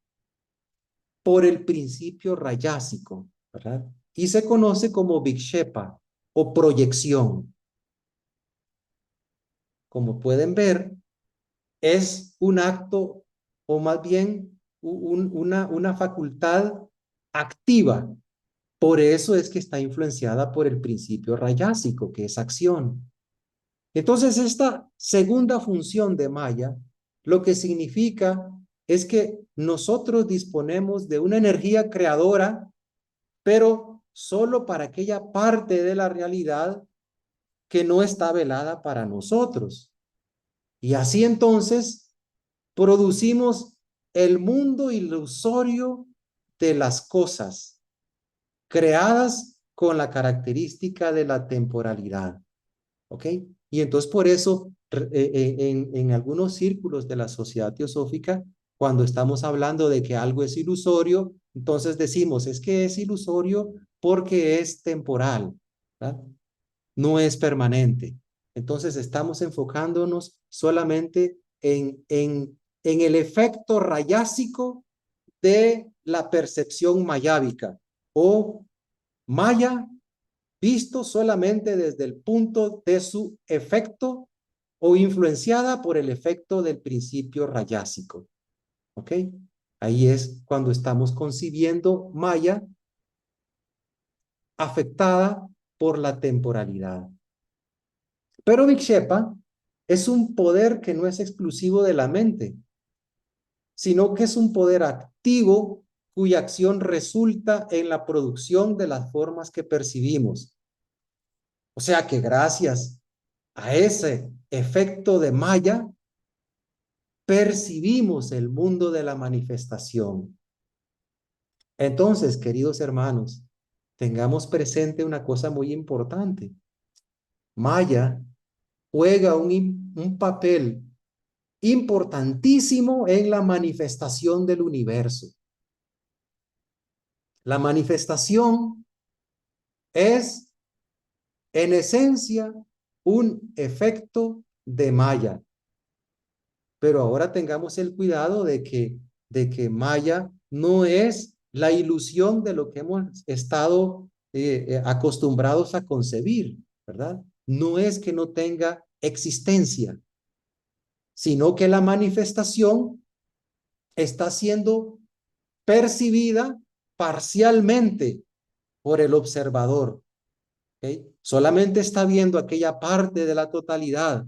por el principio rayásico, ¿verdad? Y se conoce como vikshepa o proyección. Como pueden ver, es un acto o más bien una facultad activa. Por eso es que está influenciada por el principio rayásico, que es acción. Entonces, esta segunda función de Maya, lo que significa es que nosotros disponemos de una energía creadora, pero solo para aquella parte de la realidad que no está velada para nosotros. Y así entonces producimos el mundo ilusorio de las cosas creadas con la característica de la temporalidad. ¿Ok? Y entonces por eso en algunos círculos de la sociedad teosófica, cuando estamos hablando de que algo es ilusorio, entonces decimos, es que es ilusorio porque es temporal, ¿verdad? No es permanente. Entonces estamos enfocándonos solamente en el efecto rayásico de la percepción mayábica o maya visto solamente desde el punto de su efecto o influenciada por el efecto del principio rayásico. ¿Ok? Ahí es cuando estamos concibiendo Maya afectada por la temporalidad. Pero Vikshepa es un poder que no es exclusivo de la mente, sino que es un poder activo cuya acción resulta en la producción de las formas que percibimos. O sea que gracias a ese efecto de Maya, percibimos el mundo de la manifestación. Entonces, queridos hermanos, tengamos presente una cosa muy importante. Maya juega un papel importantísimo en la manifestación del universo. La manifestación es, en esencia, un efecto de Maya. Pero ahora tengamos el cuidado de que Maya no es la ilusión de lo que hemos estado acostumbrados a concebir, ¿verdad? No es que no tenga existencia, sino que la manifestación está siendo percibida parcialmente por el observador. ¿Okay? Solamente está viendo aquella parte de la totalidad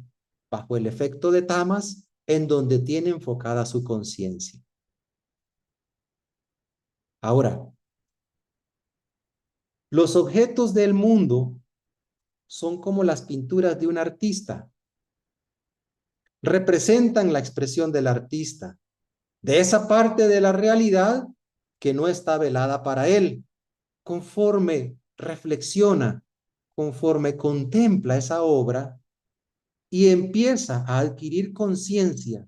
bajo el efecto de tamas en donde tiene enfocada su conciencia. Ahora, los objetos del mundo son como las pinturas de un artista. Representan la expresión del artista, de esa parte de la realidad que no está velada para él. Conforme reflexiona, conforme contempla esa obra y empieza a adquirir conciencia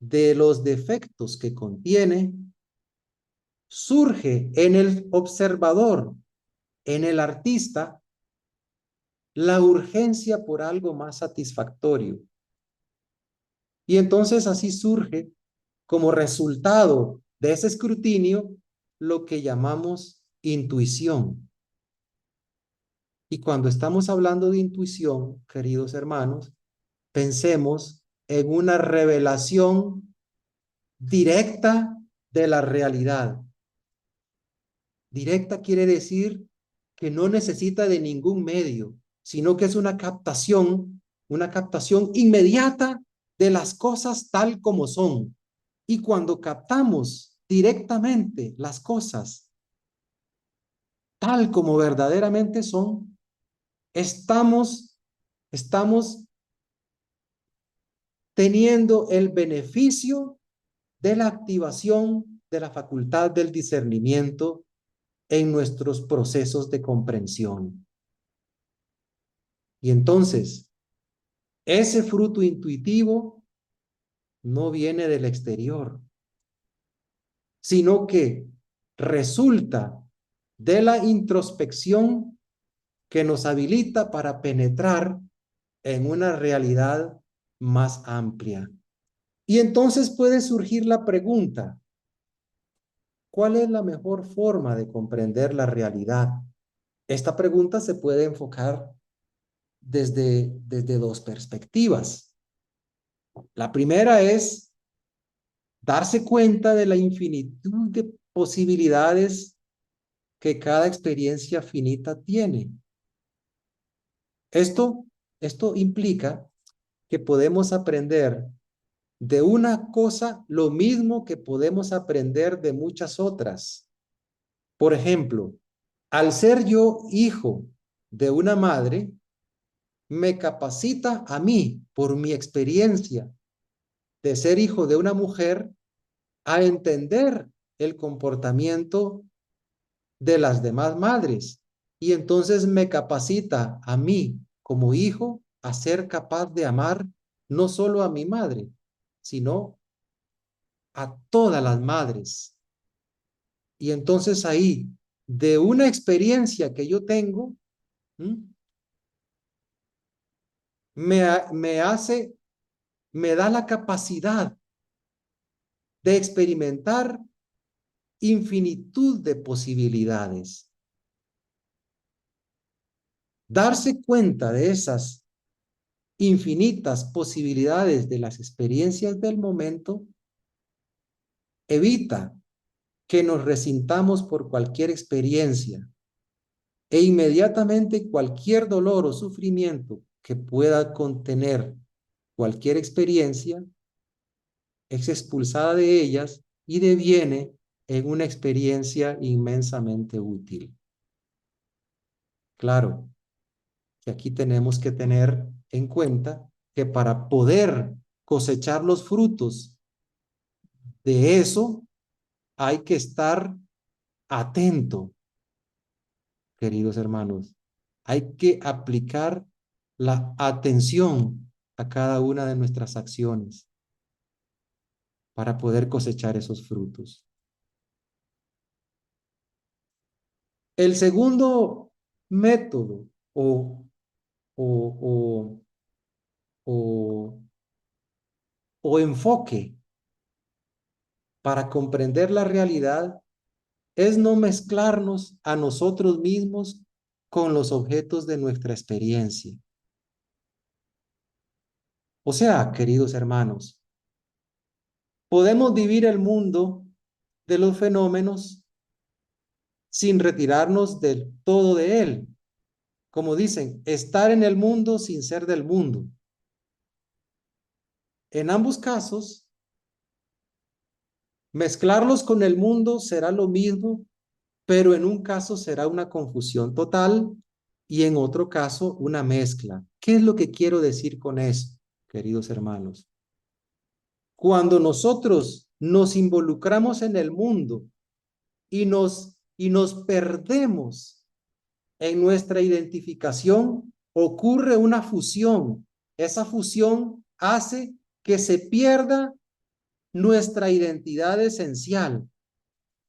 de los defectos que contiene, surge en el observador, en el artista, la urgencia por algo más satisfactorio. Y entonces así surge como resultado de ese escrutinio lo que llamamos intuición. Y cuando estamos hablando de intuición, queridos hermanos, pensemos en una revelación directa de la realidad. Directa quiere decir que no necesita de ningún medio, sino que es una captación inmediata de las cosas tal como son. Y cuando captamos directamente las cosas tal como verdaderamente son, estamos teniendo el beneficio de la activación de la facultad del discernimiento en nuestros procesos de comprensión. Y entonces, ese fruto intuitivo no viene del exterior, sino que resulta de la introspección que nos habilita para penetrar en una realidad más amplia. Y entonces puede surgir la pregunta, ¿cuál es la mejor forma de comprender la realidad? Esta pregunta se puede enfocar desde dos perspectivas. La primera es darse cuenta de la infinitud de posibilidades que cada experiencia finita tiene. Esto implica que podemos aprender de una cosa lo mismo que podemos aprender de muchas otras. Por ejemplo, al ser yo hijo de una madre, me capacita a mí, por mi experiencia de ser hijo de una mujer, a entender el comportamiento de las demás madres. Y entonces me capacita a mí, como hijo, a ser capaz de amar no solo a mi madre, sino a todas las madres. Y entonces ahí, de una experiencia que yo tengo, me da la capacidad de experimentar infinitud de posibilidades. Darse cuenta de esas infinitas posibilidades de las experiencias del momento evita que nos resintamos por cualquier experiencia e inmediatamente cualquier dolor o sufrimiento que pueda contener cualquier experiencia es expulsada de ellas y deviene en una experiencia inmensamente útil. Claro que aquí tenemos que tener en cuenta que para poder cosechar los frutos de eso hay que estar atento, queridos hermanos. Hay que aplicar la atención a cada una de nuestras acciones para poder cosechar esos frutos. El segundo método o, o, o enfoque para comprender la realidad es no mezclarnos a nosotros mismos con los objetos de nuestra experiencia. O sea, queridos hermanos, podemos vivir el mundo de los fenómenos sin retirarnos del todo de él. Como dicen, estar en el mundo sin ser del mundo. En ambos casos, mezclarlos con el mundo será lo mismo, pero en un caso será una confusión total y en otro caso una mezcla. ¿Qué es lo que quiero decir con eso, queridos hermanos? Cuando nosotros nos involucramos en el mundo y nos perdemos en nuestra identificación, ocurre una fusión. Esa fusión hace que se pierda nuestra identidad esencial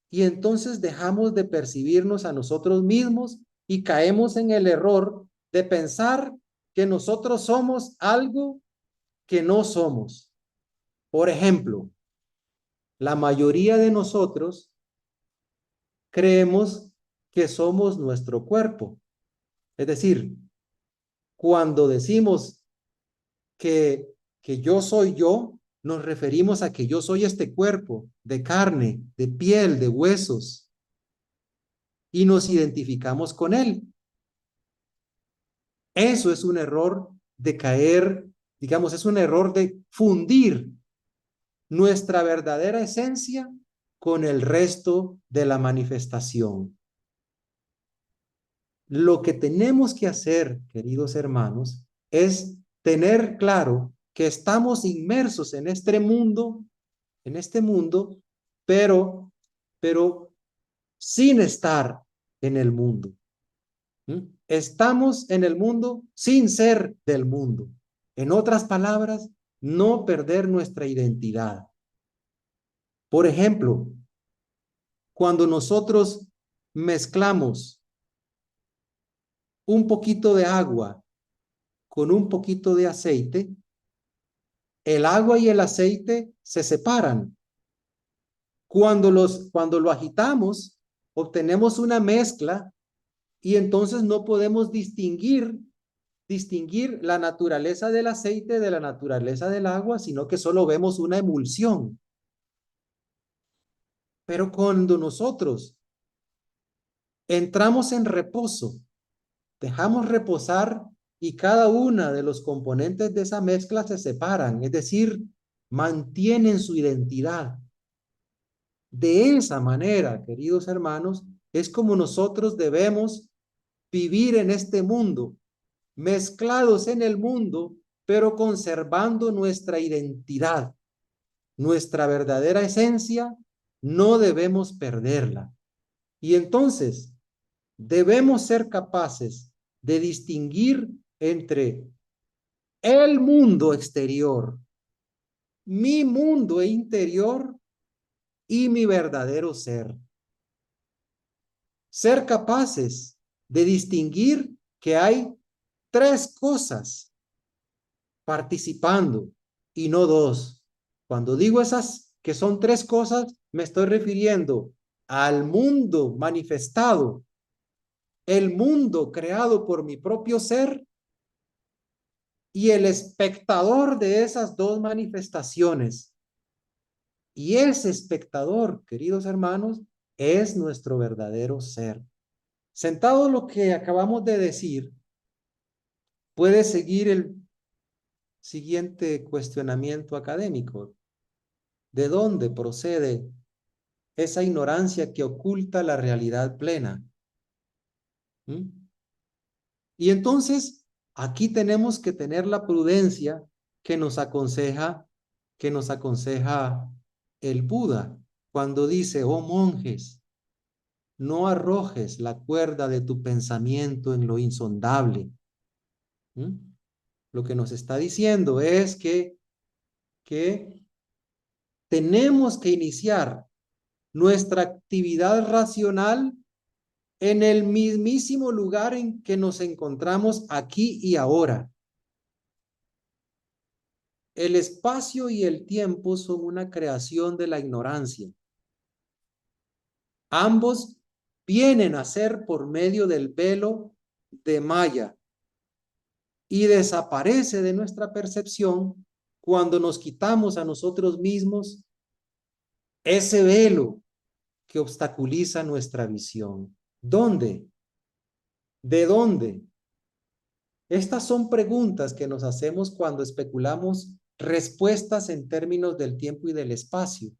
y entonces dejamos de percibirnos a nosotros mismos y caemos en el error de pensar que nosotros somos algo que no somos. Por ejemplo, la mayoría de nosotros creemos que somos nuestro cuerpo. Es decir, cuando decimos que yo soy yo, nos referimos a que yo soy este cuerpo de carne, de piel, de huesos, y nos identificamos con él. Eso es un error de caer, digamos, es un error de fundir nuestra verdadera esencia con el resto de la manifestación. Lo que tenemos que hacer, queridos hermanos, es tener claro que estamos inmersos en este mundo, pero, pero sin estar en el mundo. ¿Mm? Estamos en el mundo sin ser del mundo. En otras palabras, no perder nuestra identidad. Por ejemplo, cuando nosotros mezclamos un poquito de agua con un poquito de aceite, el agua y el aceite se separan. Cuando lo agitamos, obtenemos una mezcla y entonces no podemos distinguir la naturaleza del aceite de la naturaleza del agua, sino que solo vemos una emulsión. Pero cuando nosotros entramos en reposo, dejamos reposar y cada una de los componentes de esa mezcla se separan, es decir, mantienen su identidad. De esa manera, queridos hermanos, es como nosotros debemos vivir en este mundo, mezclados en el mundo, pero conservando nuestra identidad, nuestra verdadera esencia, no debemos perderla. Y entonces, debemos ser capaces de distinguir entre el mundo exterior, mi mundo interior y mi verdadero ser. Ser capaces de distinguir que hay tres cosas participando y no dos. Cuando digo esas que son tres cosas, me estoy refiriendo al mundo manifestado, el mundo creado por mi propio ser y el espectador de esas dos manifestaciones. Y ese espectador, queridos hermanos, es nuestro verdadero ser. Sentado lo que acabamos de decir, puede seguir el siguiente cuestionamiento académico. ¿De dónde procede esa ignorancia que oculta la realidad plena? ¿Mm? Y entonces, aquí tenemos que tener la prudencia que nos aconseja el Buda cuando dice: oh monjes, no arrojes la cuerda de tu pensamiento en lo insondable. ¿Mm? Lo que nos está diciendo es que tenemos que iniciar nuestra actividad racional en el mismísimo lugar en que nos encontramos aquí y ahora. El espacio y el tiempo son una creación de la ignorancia. Ambos vienen a ser por medio del velo de Maya y desaparece de nuestra percepción cuando nos quitamos a nosotros mismos ese velo que obstaculiza nuestra visión. ¿Dónde? ¿De dónde? Estas son preguntas que nos hacemos cuando especulamos respuestas en términos del tiempo y del espacio.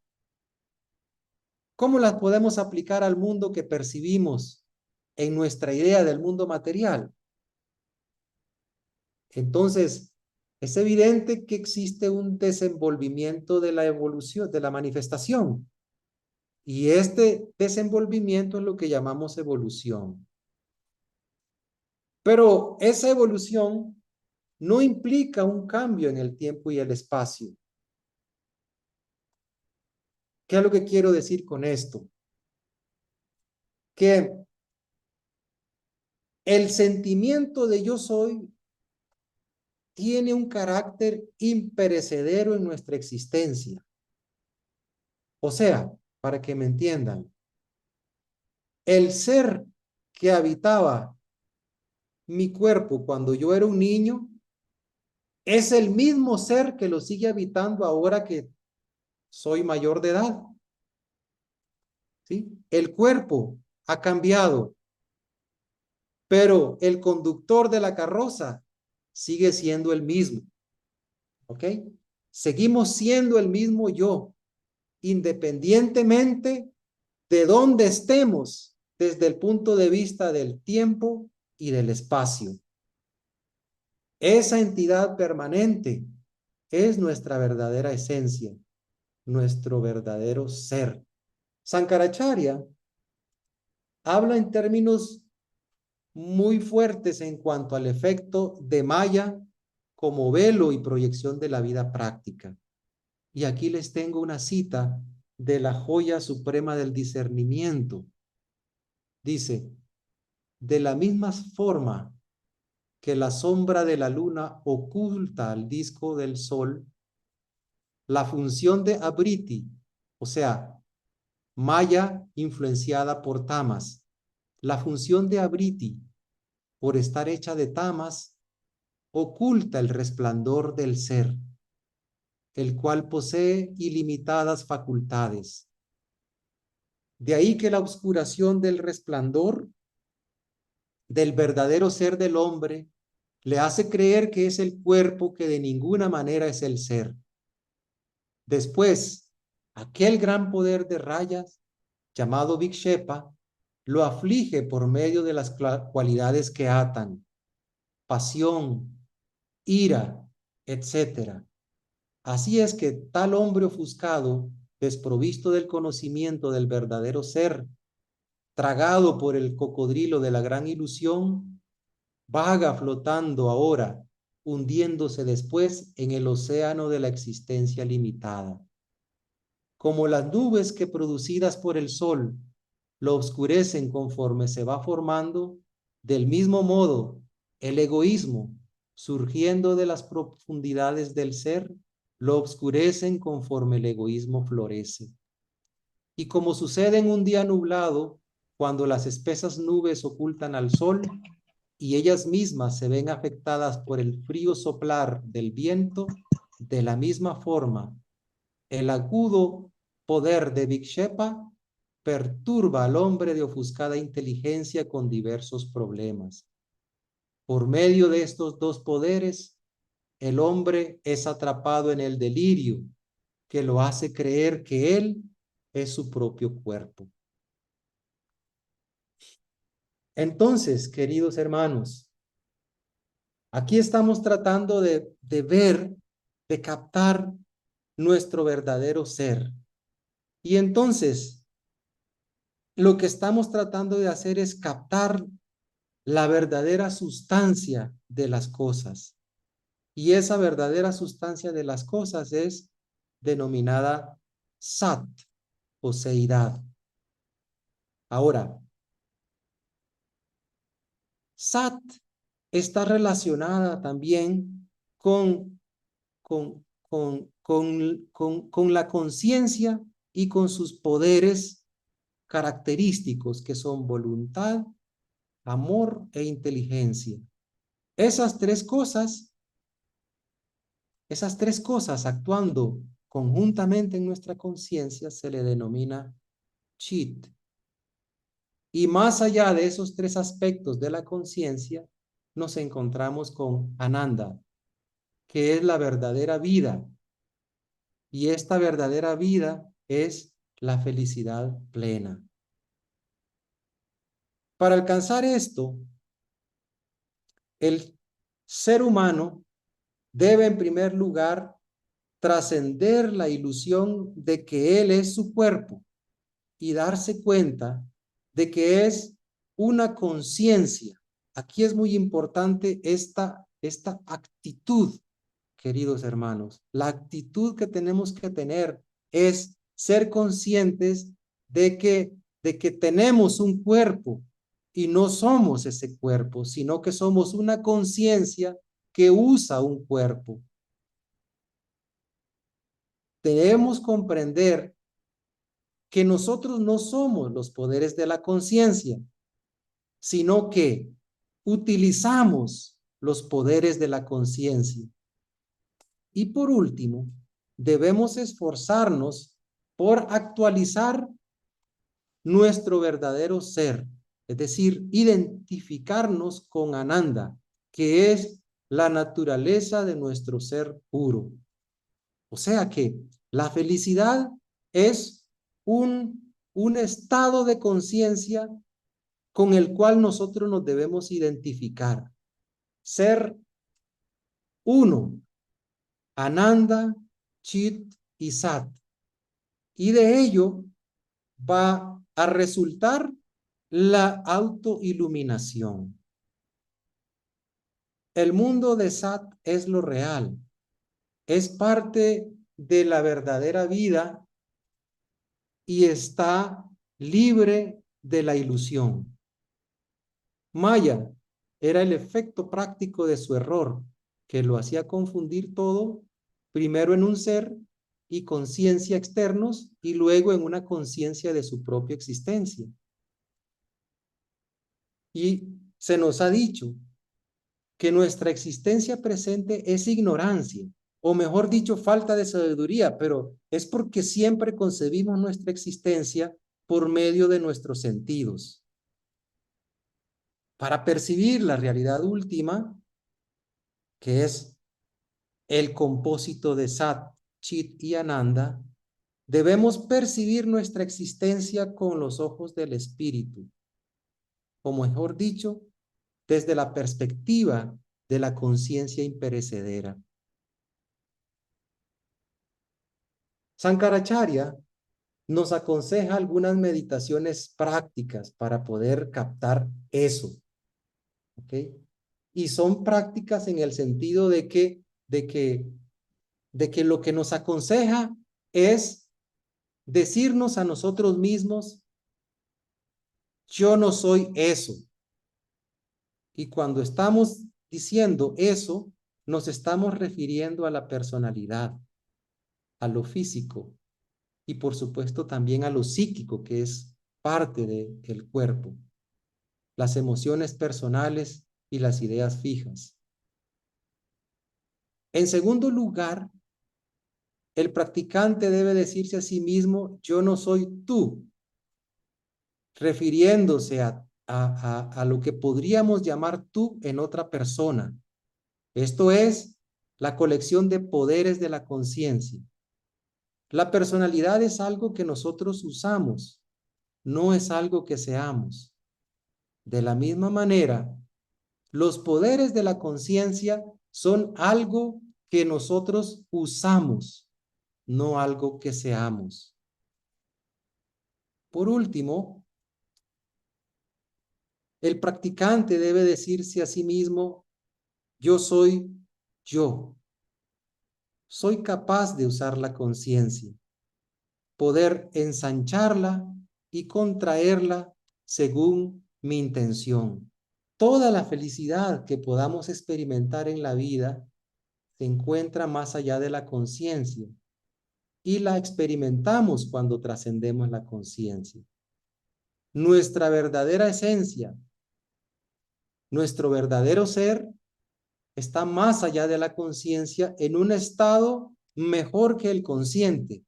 ¿Cómo las podemos aplicar al mundo que percibimos en nuestra idea del mundo material? Entonces, es evidente que existe un desenvolvimiento de la evolución, de la manifestación. Y este desenvolvimiento es lo que llamamos evolución. Pero esa evolución no implica un cambio en el tiempo y el espacio. ¿Qué es lo que quiero decir con esto? Que el sentimiento de yo soy tiene un carácter imperecedero en nuestra existencia. O sea, para que me entiendan, el ser que habitaba mi cuerpo cuando yo era un niño es el mismo ser que lo sigue habitando ahora que soy mayor de edad. ¿Sí? El cuerpo ha cambiado, pero el conductor de la carroza sigue siendo el mismo. ¿Ok? Seguimos siendo el mismo yo, independientemente de dónde estemos desde el punto de vista del tiempo y del espacio. Esa entidad permanente es nuestra verdadera esencia, nuestro verdadero ser. Sankaracharya habla en términos muy fuertes en cuanto al efecto de Maya como velo y proyección de la vida práctica. Y aquí les tengo una cita de la joya suprema del discernimiento. Dice, de la misma forma que la sombra de la luna oculta al disco del sol, la función de Abriti, o sea, Maya influenciada por Tamas, la función de Abriti, por estar hecha de Tamas, oculta el resplandor del ser, el cual posee ilimitadas facultades. De ahí que la obscuración del resplandor del verdadero ser del hombre le hace creer que es el cuerpo, que de ninguna manera es el ser. Después, aquel gran poder de rayas, llamado Vikshepa, lo aflige por medio de las cualidades que atan, pasión, ira, etc. Así es que tal hombre ofuscado, desprovisto del conocimiento del verdadero ser, tragado por el cocodrilo de la gran ilusión, vaga flotando ahora, hundiéndose después en el océano de la existencia limitada. Como las nubes que producidas por el sol lo oscurecen conforme se va formando, del mismo modo, el egoísmo, surgiendo de las profundidades del ser, lo oscurecen conforme el egoísmo florece. Y como sucede en un día nublado, cuando las espesas nubes ocultan al sol y ellas mismas se ven afectadas por el frío soplar del viento, de la misma forma, el agudo poder de Vikshepa perturba al hombre de ofuscada inteligencia con diversos problemas. Por medio de estos dos poderes, el hombre es atrapado en el delirio que lo hace creer que él es su propio cuerpo. Entonces, queridos hermanos, aquí estamos tratando de ver, de captar nuestro verdadero ser. Y entonces, lo que estamos tratando de hacer es captar la verdadera sustancia de las cosas. Y esa verdadera sustancia de las cosas es denominada Sat o Seidad. Ahora, Sat está relacionada también con la conciencia y con sus poderes característicos, que son voluntad, amor e inteligencia. Esas tres cosas actuando conjuntamente en nuestra conciencia se le denomina Chit. Y más allá de esos tres aspectos de la conciencia, nos encontramos con Ananda, que es la verdadera vida. Y esta verdadera vida es la felicidad plena. Para alcanzar esto, el ser humano debe en primer lugar trascender la ilusión de que él es su cuerpo y darse cuenta de que es una conciencia. Aquí es muy importante esta actitud, queridos hermanos. La actitud que tenemos que tener es ser conscientes de que tenemos un cuerpo y no somos ese cuerpo, sino que somos una conciencia que usa un cuerpo. Debemos comprender que nosotros no somos los poderes de la conciencia, sino que utilizamos los poderes de la conciencia. Y por último, debemos esforzarnos por actualizar nuestro verdadero ser, es decir, identificarnos con Ananda, que es la naturaleza de nuestro ser puro. O sea que la felicidad es un estado de conciencia con el cual nosotros nos debemos identificar. Ser uno, Ananda, Chit y Sat. Y de ello va a resultar la autoiluminación. El mundo de Sat es lo real, es parte de la verdadera vida y está libre de la ilusión. Maya era el efecto práctico de su error, que lo hacía confundir todo, primero en un ser y conciencia externos, y luego en una conciencia de su propia existencia. Y se nos ha dicho que nuestra existencia presente es ignorancia, o mejor dicho, falta de sabiduría, pero es porque siempre concebimos nuestra existencia por medio de nuestros sentidos. Para percibir la realidad última, que es el compósito de Sat, Chit y Ananda, debemos percibir nuestra existencia con los ojos del espíritu, o mejor dicho, desde la perspectiva de la conciencia imperecedera. Sankaracharya nos aconseja algunas meditaciones prácticas para poder captar eso, ¿ok? Y son prácticas en el sentido de que lo que nos aconseja es decirnos a nosotros mismos, yo no soy eso. Y cuando estamos diciendo eso, nos estamos refiriendo a la personalidad, a lo físico y por supuesto también a lo psíquico, que es parte del cuerpo, las emociones personales y las ideas fijas. En segundo lugar, el practicante debe decirse a sí mismo, yo no soy tú, refiriéndose a lo que podríamos llamar tú en otra persona. Esto es la colección de poderes de la conciencia. La personalidad es algo que nosotros usamos, no es algo que seamos. De la misma manera, los poderes de la conciencia son algo que nosotros usamos, no algo que seamos. Por último, el practicante debe decirse a sí mismo, yo soy yo. Soy capaz de usar la conciencia, poder ensancharla y contraerla según mi intención. Toda la felicidad que podamos experimentar en la vida se encuentra más allá de la conciencia y la experimentamos cuando trascendemos la conciencia. Nuestra verdadera esencia, nuestro verdadero ser, está más allá de la conciencia en un estado mejor que el consciente.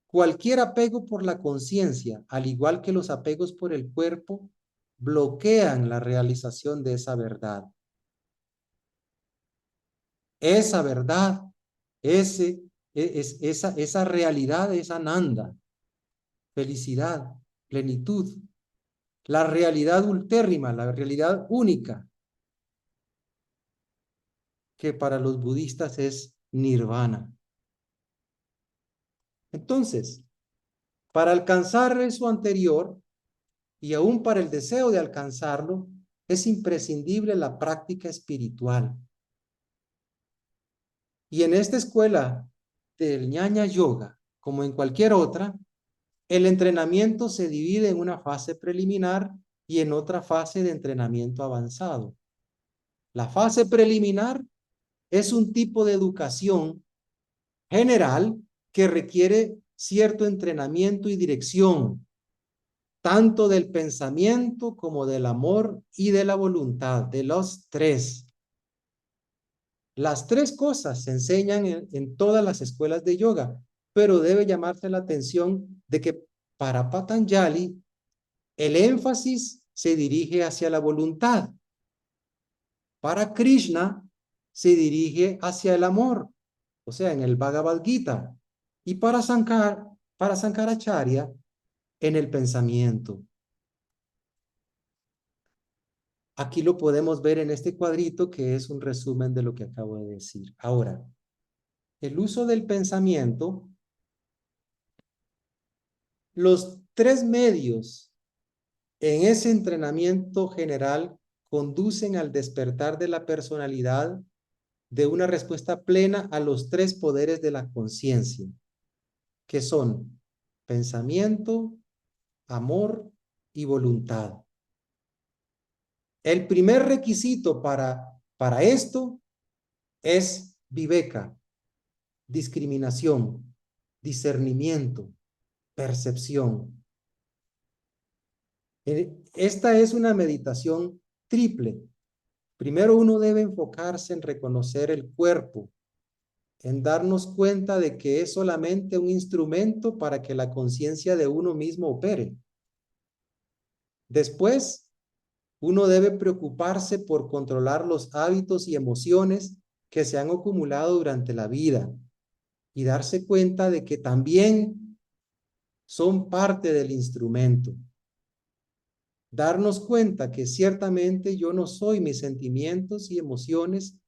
Cualquier apego por la conciencia, al igual que los apegos por el cuerpo, bloquean la realización de esa verdad. Esa verdad, esa realidad es Ananda, felicidad, plenitud, la realidad ultérrima, la realidad única, que para los budistas es Nirvana. Entonces, para alcanzar eso anterior, y aún para el deseo de alcanzarlo, es imprescindible la práctica espiritual. Y en esta escuela del Ñaña Yoga, como en cualquier otra, el entrenamiento se divide en una fase preliminar y en otra fase de entrenamiento avanzado. La fase preliminar es un tipo de educación general que requiere cierto entrenamiento y dirección, tanto del pensamiento como del amor y de la voluntad, de los tres. Las tres cosas se enseñan en todas las escuelas de yoga, pero debe llamarse la atención de que para Patanjali el énfasis se dirige hacia la voluntad. Para Krishna se dirige hacia el amor, o sea, en el Bhagavad Gita. Y para Sankaracharya, en el pensamiento. Aquí lo podemos ver en este cuadrito que es un resumen de lo que acabo de decir. Ahora, el uso del pensamiento, los 3 medios en ese entrenamiento general conducen al despertar de la personalidad de una respuesta plena a los 3 poderes de la conciencia, que son pensamiento, amor y voluntad. El primer requisito para esto es viveka, discriminación, discernimiento, percepción. Esta es una meditación triple. Primero uno debe enfocarse en reconocer el cuerpo, en darnos cuenta de que es solamente un instrumento para que la conciencia de uno mismo opere. Después, uno debe preocuparse por controlar los hábitos y emociones que se han acumulado durante la vida y darse cuenta de que también son parte del instrumento. Darnos cuenta que ciertamente yo no soy mis sentimientos y emociones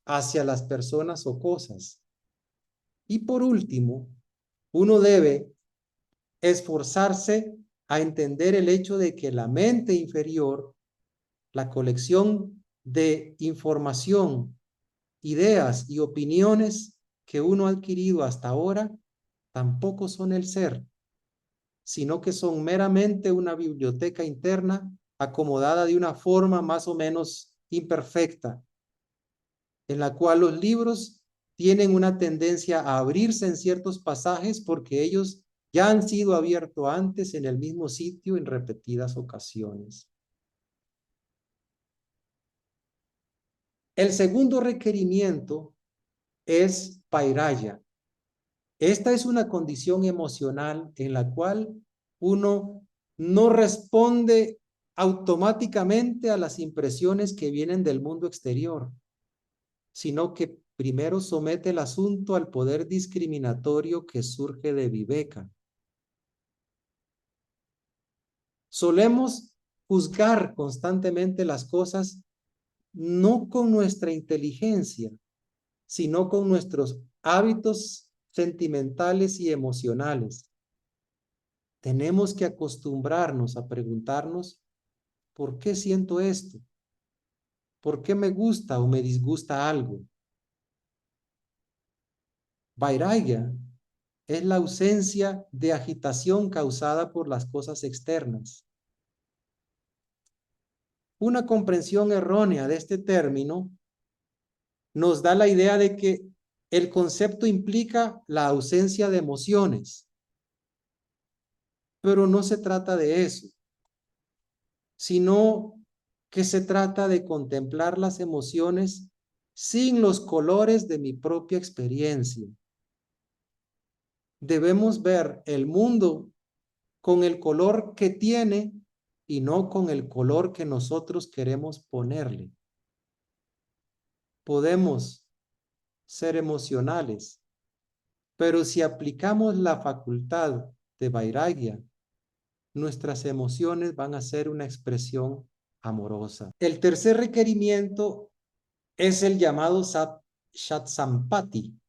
hacia las personas o cosas. Y por último, uno debe esforzarse a entender el hecho de que la mente inferior, la colección de información, ideas y opiniones que uno ha adquirido hasta ahora, tampoco son el ser, sino que son meramente una biblioteca interna acomodada de una forma más o menos imperfecta, en la cual los libros tienen una tendencia a abrirse en ciertos pasajes porque ellos ya han sido abiertos antes en el mismo sitio en repetidas ocasiones. El segundo requerimiento es pairaya. Esta es una condición emocional en la cual uno no responde automáticamente a las impresiones que vienen del mundo exterior, sino que primero somete el asunto al poder discriminatorio que surge de viveka. Solemos juzgar constantemente las cosas no con nuestra inteligencia, sino con nuestros hábitos sentimentales y emocionales. Tenemos que acostumbrarnos a preguntarnos, ¿por qué siento esto? ¿Por qué me gusta o me disgusta algo? Vairagya es la ausencia de agitación causada por las cosas externas. Una comprensión errónea de este término nos da la idea de que el concepto implica la ausencia de emociones, pero no se trata de eso, sino que se trata de contemplar las emociones sin los colores de mi propia experiencia. Debemos ver el mundo con el color que tiene y no con el color que nosotros queremos ponerle. Podemos ser emocionales, pero si aplicamos la facultad de Vairagya, nuestras emociones van a ser una expresión amorosa. El tercer requerimiento es el llamado Shatsampati,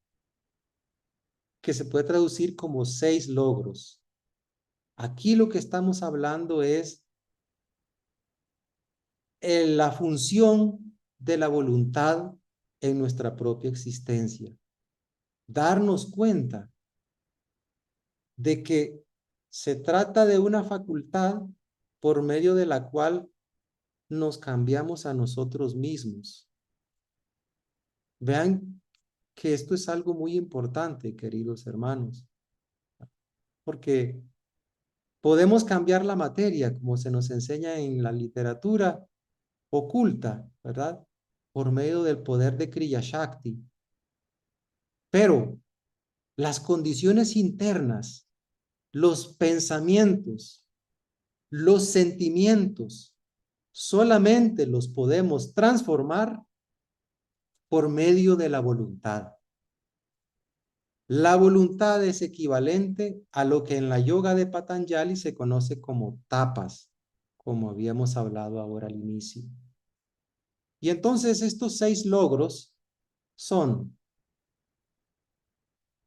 que se puede traducir como 6 logros. Aquí lo que estamos hablando es la función de la voluntad en nuestra propia existencia. Darnos cuenta de que se trata de una facultad por medio de la cual nos cambiamos a nosotros mismos. Vean que esto es algo muy importante, queridos hermanos, porque podemos cambiar la materia, como se nos enseña en la literatura oculta, ¿verdad? Por medio del poder de Kriya Shakti. Pero las condiciones internas, los pensamientos, los sentimientos, solamente los podemos transformar por medio de la voluntad. La voluntad es equivalente a lo que en la yoga de Patanjali se conoce como tapas, como habíamos hablado ahora al inicio. Y entonces estos 6 logros son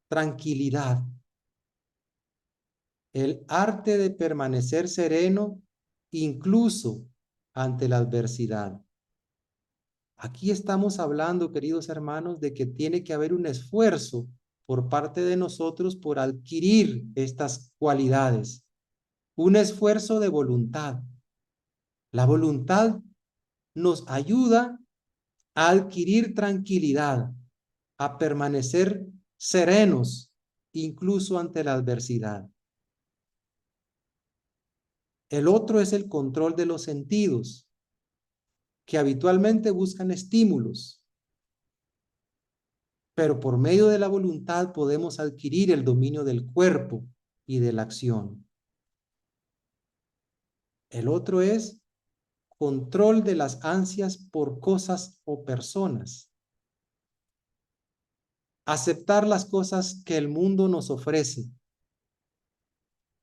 tranquilidad, el arte de permanecer sereno incluso ante la adversidad. Aquí estamos hablando, queridos hermanos, de que tiene que haber un esfuerzo por parte de nosotros por adquirir estas cualidades, un esfuerzo de voluntad. La voluntad nos ayuda a adquirir tranquilidad, a permanecer serenos, incluso ante la adversidad. El otro es el control de los sentidos, que habitualmente buscan estímulos, pero por medio de la voluntad podemos adquirir el dominio del cuerpo y de la acción. El otro es control de las ansias por cosas o personas. Aceptar las cosas que el mundo nos ofrece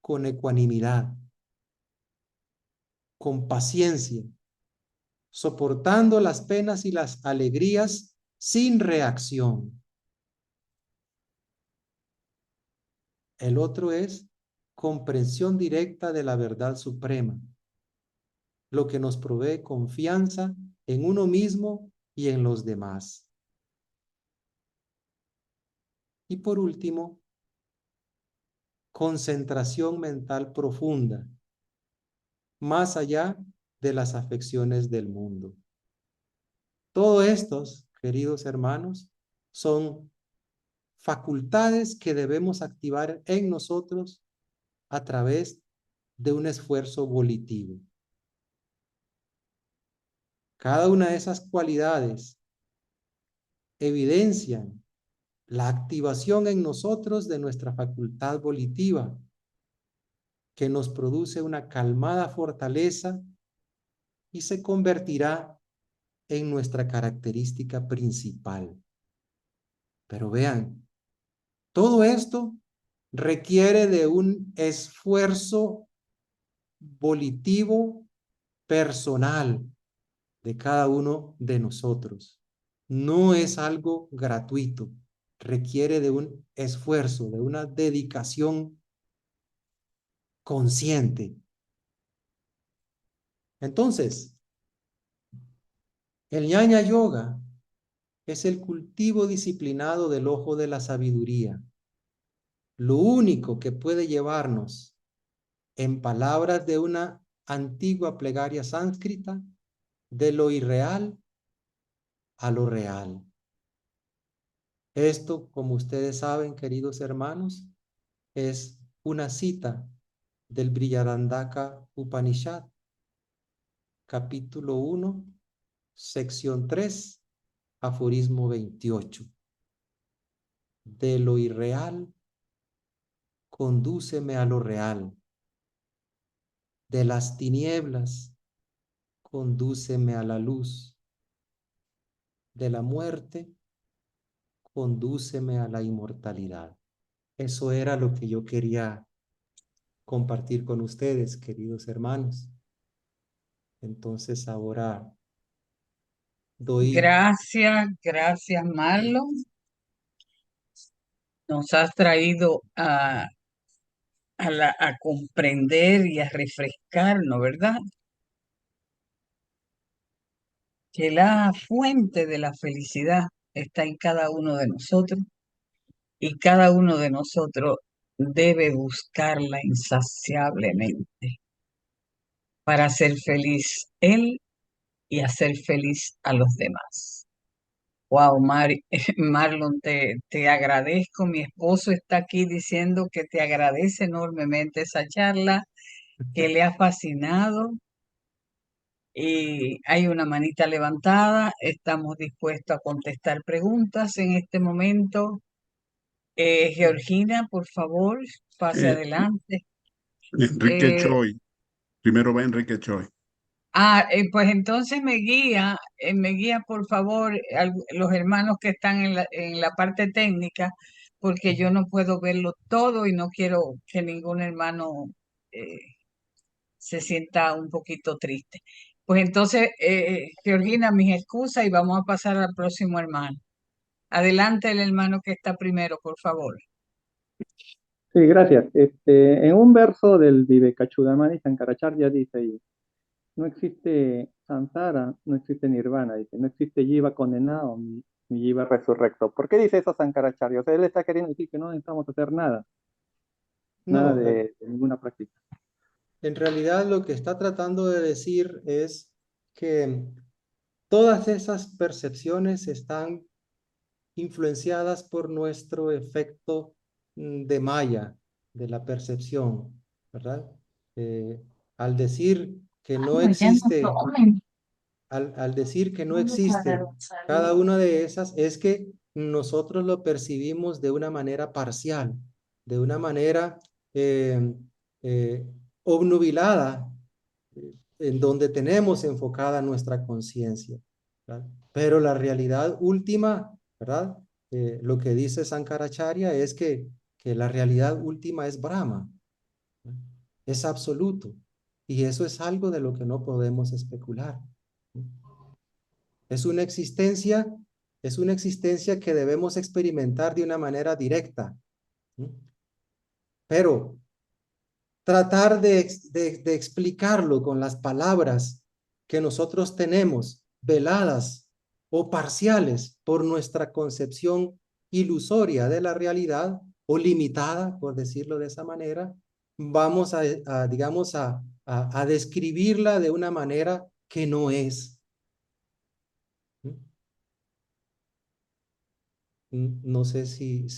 con ecuanimidad, con paciencia, soportando las penas y las alegrías sin reacción. El otro es comprensión directa de la verdad suprema, lo que nos provee confianza en uno mismo y en los demás. Y por último, concentración mental profunda, más allá de las afecciones del mundo. Todos estos, queridos hermanos, son facultades que debemos activar en nosotros a través de un esfuerzo volitivo. Cada una de esas cualidades evidencian la activación en nosotros de nuestra facultad volitiva, que nos produce una calmada fortaleza y se convertirá en nuestra característica principal. Pero vean, todo esto requiere de un esfuerzo volitivo personal de cada uno de nosotros. No es algo gratuito, requiere de un esfuerzo, de una dedicación consciente. Entonces, el Ñaña Yoga es el cultivo disciplinado del ojo de la sabiduría. Lo único que puede llevarnos, en palabras de una antigua plegaria sánscrita, de lo irreal a lo real. Esto, como ustedes saben, queridos hermanos, es una cita del Brihadaranyaka Upanishad, capítulo 1, sección 3, aforismo 28. De lo irreal, condúceme a lo real. De las tinieblas, condúceme a la luz. De la muerte, condúceme a la inmortalidad. Eso era lo que yo quería compartir con ustedes, queridos hermanos. Entonces ahora doy... Gracias, Marlon. Nos has traído a comprender y a refrescarnos, ¿verdad? Que la fuente de la felicidad está en cada uno de nosotros y cada uno de nosotros debe buscarla insaciablemente para ser feliz él y hacer feliz a los demás. Wow, Marlon, te agradezco. Mi esposo está aquí diciendo que te agradece enormemente esa charla, que le ha fascinado y hay una manita levantada. Estamos dispuestos a contestar preguntas en este momento. Georgina, por favor, pase Eh, adelante. Enrique Eh, Choi, primero va Enrique Choi. pues entonces me guía por favor los hermanos que están en la parte técnica, porque yo no puedo verlo todo y no quiero que ningún hermano eh, se sienta un poquito triste. Pues entonces, Georgina, mis excusas y vamos a pasar al próximo hermano. Adelante el hermano que está primero, por favor. Sí, gracias. En un verso del Vivekachudamani Shankaracharya dice ahí, no existe samsara, no existe nirvana, dice, no existe jiva condenado ni jiva resurrecto. ¿Por qué dice eso Shankaracharya? O sea, él está queriendo decir que no necesitamos hacer nada, nada No, de ninguna práctica. en realidad lo que está tratando de decir es que todas esas percepciones están influenciadas por nuestro efecto de malla, de la percepción, ¿verdad? Eh, al decir que no existe, al decir que no existe cada una de esas, es que nosotros lo percibimos de una manera parcial, de una manera eh, eh, obnubilada, en donde tenemos enfocada nuestra conciencia, ¿verdad? Pero la realidad última, ¿verdad? Lo que dice Sankaracharya es que la realidad última es Brahma, ¿verdad? Es absoluto. Y eso es algo de lo que no podemos especular. Es una existencia, es una existencia que debemos experimentar de una manera directa. Pero tratar de explicarlo con las palabras que nosotros tenemos, veladas o parciales por nuestra concepción ilusoria de la realidad o limitada, por decirlo de esa manera, vamos digamos, a describirla de una manera que no es. No sé si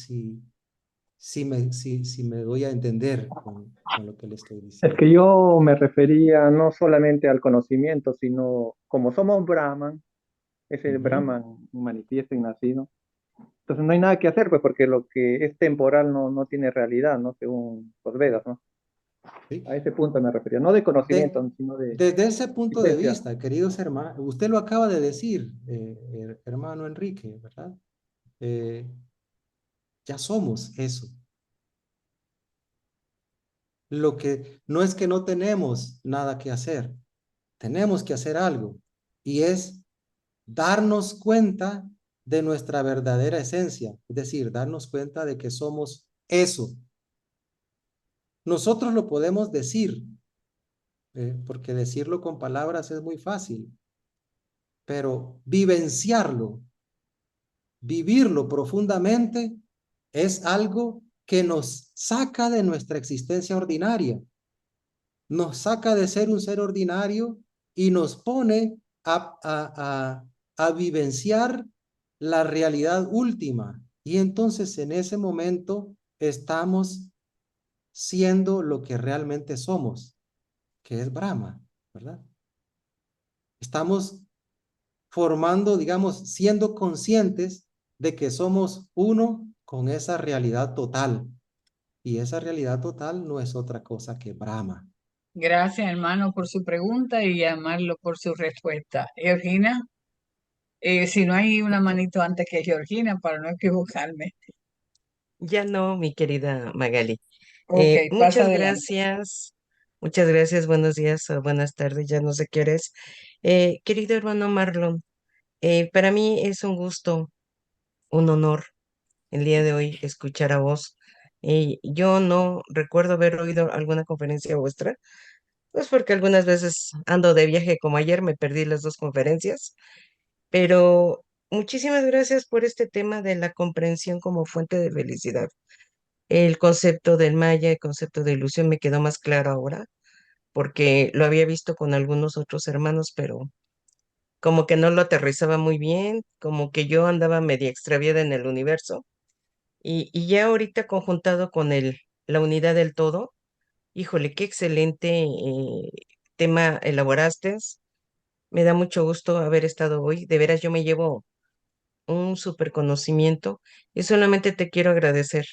me doy a entender con lo que le estoy Es diciendo. que yo me refería no solamente al conocimiento, sino como somos Brahman, ese Ujú. Brahman manifiesto y nacido. Entonces no hay nada que hacer, pues, porque lo que es temporal no tiene realidad, ¿no? Según los Vedas, ¿no? ¿Sí? A ese punto me refería, no de De, conocimiento, sino de desde ese punto de existencia. vista, queridos hermanos, usted lo acaba de decir, hermano Enrique, ¿verdad? Eh, ya somos eso. Lo que no es que no tenemos nada que hacer, tenemos que hacer algo y es darnos cuenta de nuestra verdadera esencia, es decir, darnos cuenta de que somos eso. Nosotros lo podemos decir, porque decirlo con palabras es muy fácil, pero vivenciarlo, vivirlo profundamente, es algo que nos saca de nuestra existencia ordinaria, nos saca de ser un ser ordinario y nos pone a vivenciar la realidad última. Y entonces en ese momento estamos siendo lo que realmente somos, que es Brahma, ¿verdad? Estamos formando, digamos, siendo conscientes de que somos uno con esa realidad total. Y esa realidad total no es otra cosa que Brahma. Gracias, hermano, por su pregunta y llamarlo por su respuesta. Georgina, si no hay una manito antes que Georgina, para no equivocarme. Ya no, mi querida Magali. Ok, pasa adelante. Muchas gracias, buenos días o buenas tardes, ya no sé qué eres. Querido hermano Marlon, para mí es un gusto, un honor el día de hoy escuchar a vos. Yo no recuerdo haber oído alguna conferencia vuestra, pues porque algunas veces ando de viaje como ayer, me perdí las dos conferencias, pero muchísimas gracias por este tema de la comprensión como fuente de felicidad. El concepto del maya, el concepto de ilusión me quedó más claro ahora, porque lo había visto con algunos otros hermanos, pero como que no lo aterrizaba muy bien, como que yo andaba media extraviada en el universo. Y ya ahorita conjuntado con la unidad del todo, híjole, qué excelente tema elaboraste. Me da mucho gusto haber estado hoy. De veras, yo me llevo un súper conocimiento y solamente te quiero agradecer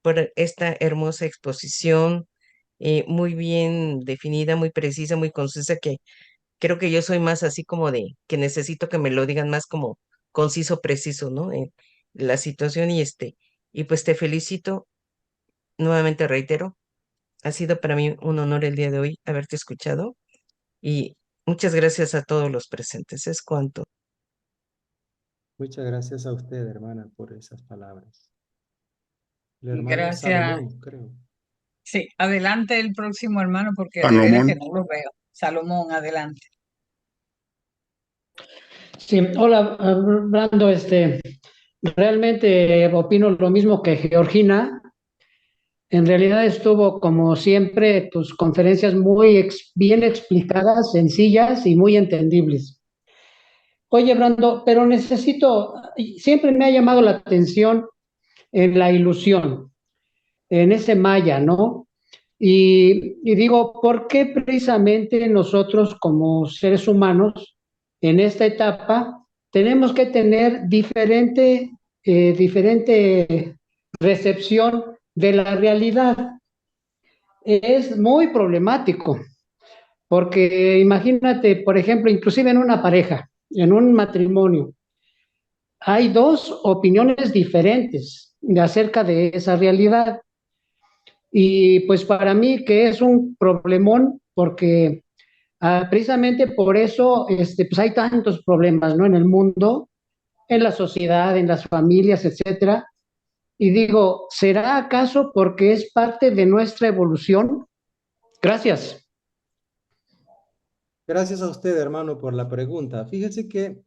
por esta hermosa exposición, muy bien definida, muy precisa, muy concisa, que creo que yo soy más así como de que necesito que me lo digan más como conciso, preciso, ¿no? La situación y pues te felicito, nuevamente reitero, ha sido para mí un honor el día de hoy haberte escuchado y Muchas gracias a todos los presentes. Es cuanto. Muchas gracias a usted, hermana, por esas palabras. El hermano Gracias. Salomón, creo. Sí, adelante el próximo hermano porque de veras que Salomón. no lo veo. Salomón, adelante. Sí, hola, Brando, realmente opino lo mismo que Georgina. En realidad estuvo, como siempre, tus conferencias muy bien explicadas, sencillas y muy entendibles. Oye, Brando, pero siempre me ha llamado la atención en la ilusión, en ese maya, ¿no? Y digo, ¿por qué precisamente nosotros como seres humanos en esta etapa tenemos que tener diferente recepción de la realidad? Es muy problemático, porque imagínate, por ejemplo, inclusive en una pareja, en un matrimonio, hay dos opiniones diferentes acerca de esa realidad. Y pues para mí que es un problemón porque precisamente por eso pues hay tantos problemas, ¿no? En el mundo, en la sociedad, en las familias, etcétera. Y digo, ¿será acaso porque es parte de nuestra evolución? Gracias. Gracias a usted, hermano, por la pregunta. Fíjese que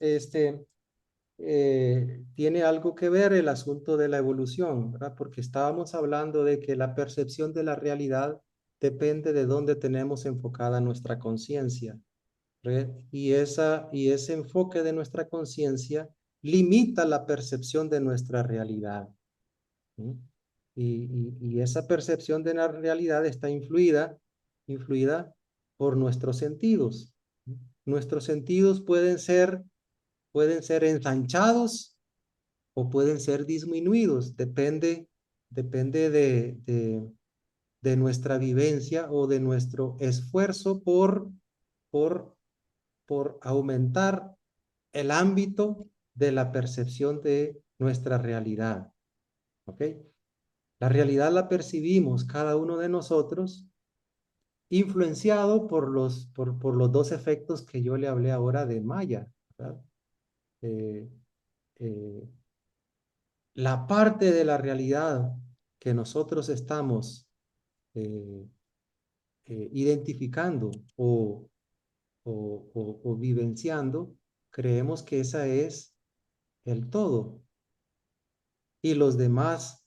tiene algo que ver el asunto de la evolución, ¿verdad? Porque estábamos hablando de que la percepción de la realidad depende de dónde tenemos enfocada nuestra conciencia, ¿verdad? Y ese enfoque de nuestra conciencia limita la percepción de nuestra realidad. ¿Sí? Y esa percepción de la realidad está influida por nuestros sentidos. Nuestros sentidos pueden ser ensanchados o pueden ser disminuidos, depende de nuestra vivencia o de nuestro esfuerzo por, por aumentar el ámbito de la percepción de nuestra realidad. ¿Ok? La realidad la percibimos cada uno de nosotros, influenciado por los dos efectos que yo le hablé ahora de Maya, ¿verdad? Eh, eh, la parte de la realidad que nosotros estamos eh, identificando o vivenciando, creemos que esa es el todo. Y las demás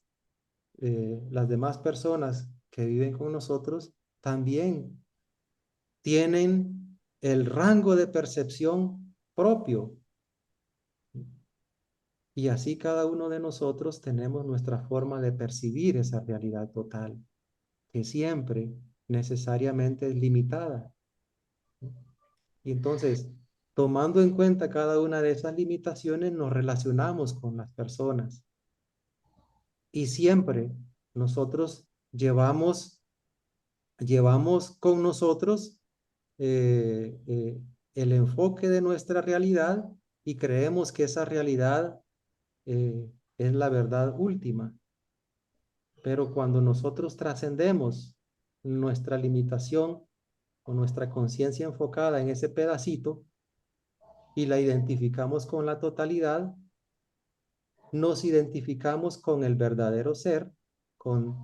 personas que viven con nosotros también tienen el rango de percepción propio. Y así cada uno de nosotros tenemos nuestra forma de percibir esa realidad total, que siempre necesariamente es limitada. Y entonces, tomando en cuenta cada una de esas limitaciones, nos relacionamos con las personas. Y siempre nosotros llevamos con nosotros el enfoque de nuestra realidad y creemos que esa realidad es la verdad última. Pero cuando nosotros trascendemos nuestra limitación o nuestra conciencia enfocada en ese pedacito y la identificamos con la totalidad, nos identificamos con el verdadero ser, con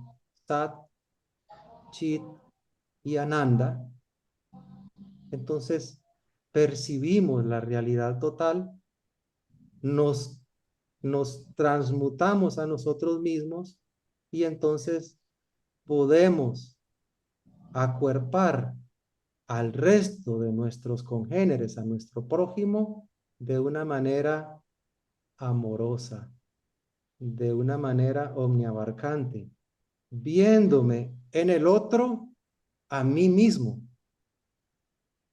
Sat, Chit y Ananda. Entonces percibimos la realidad total, nos transmutamos a nosotros mismos y entonces podemos acuerpar al resto de nuestros congéneres, a nuestro prójimo, de una manera amorosa, de una manera omniabarcante, viéndome en el otro a mí mismo,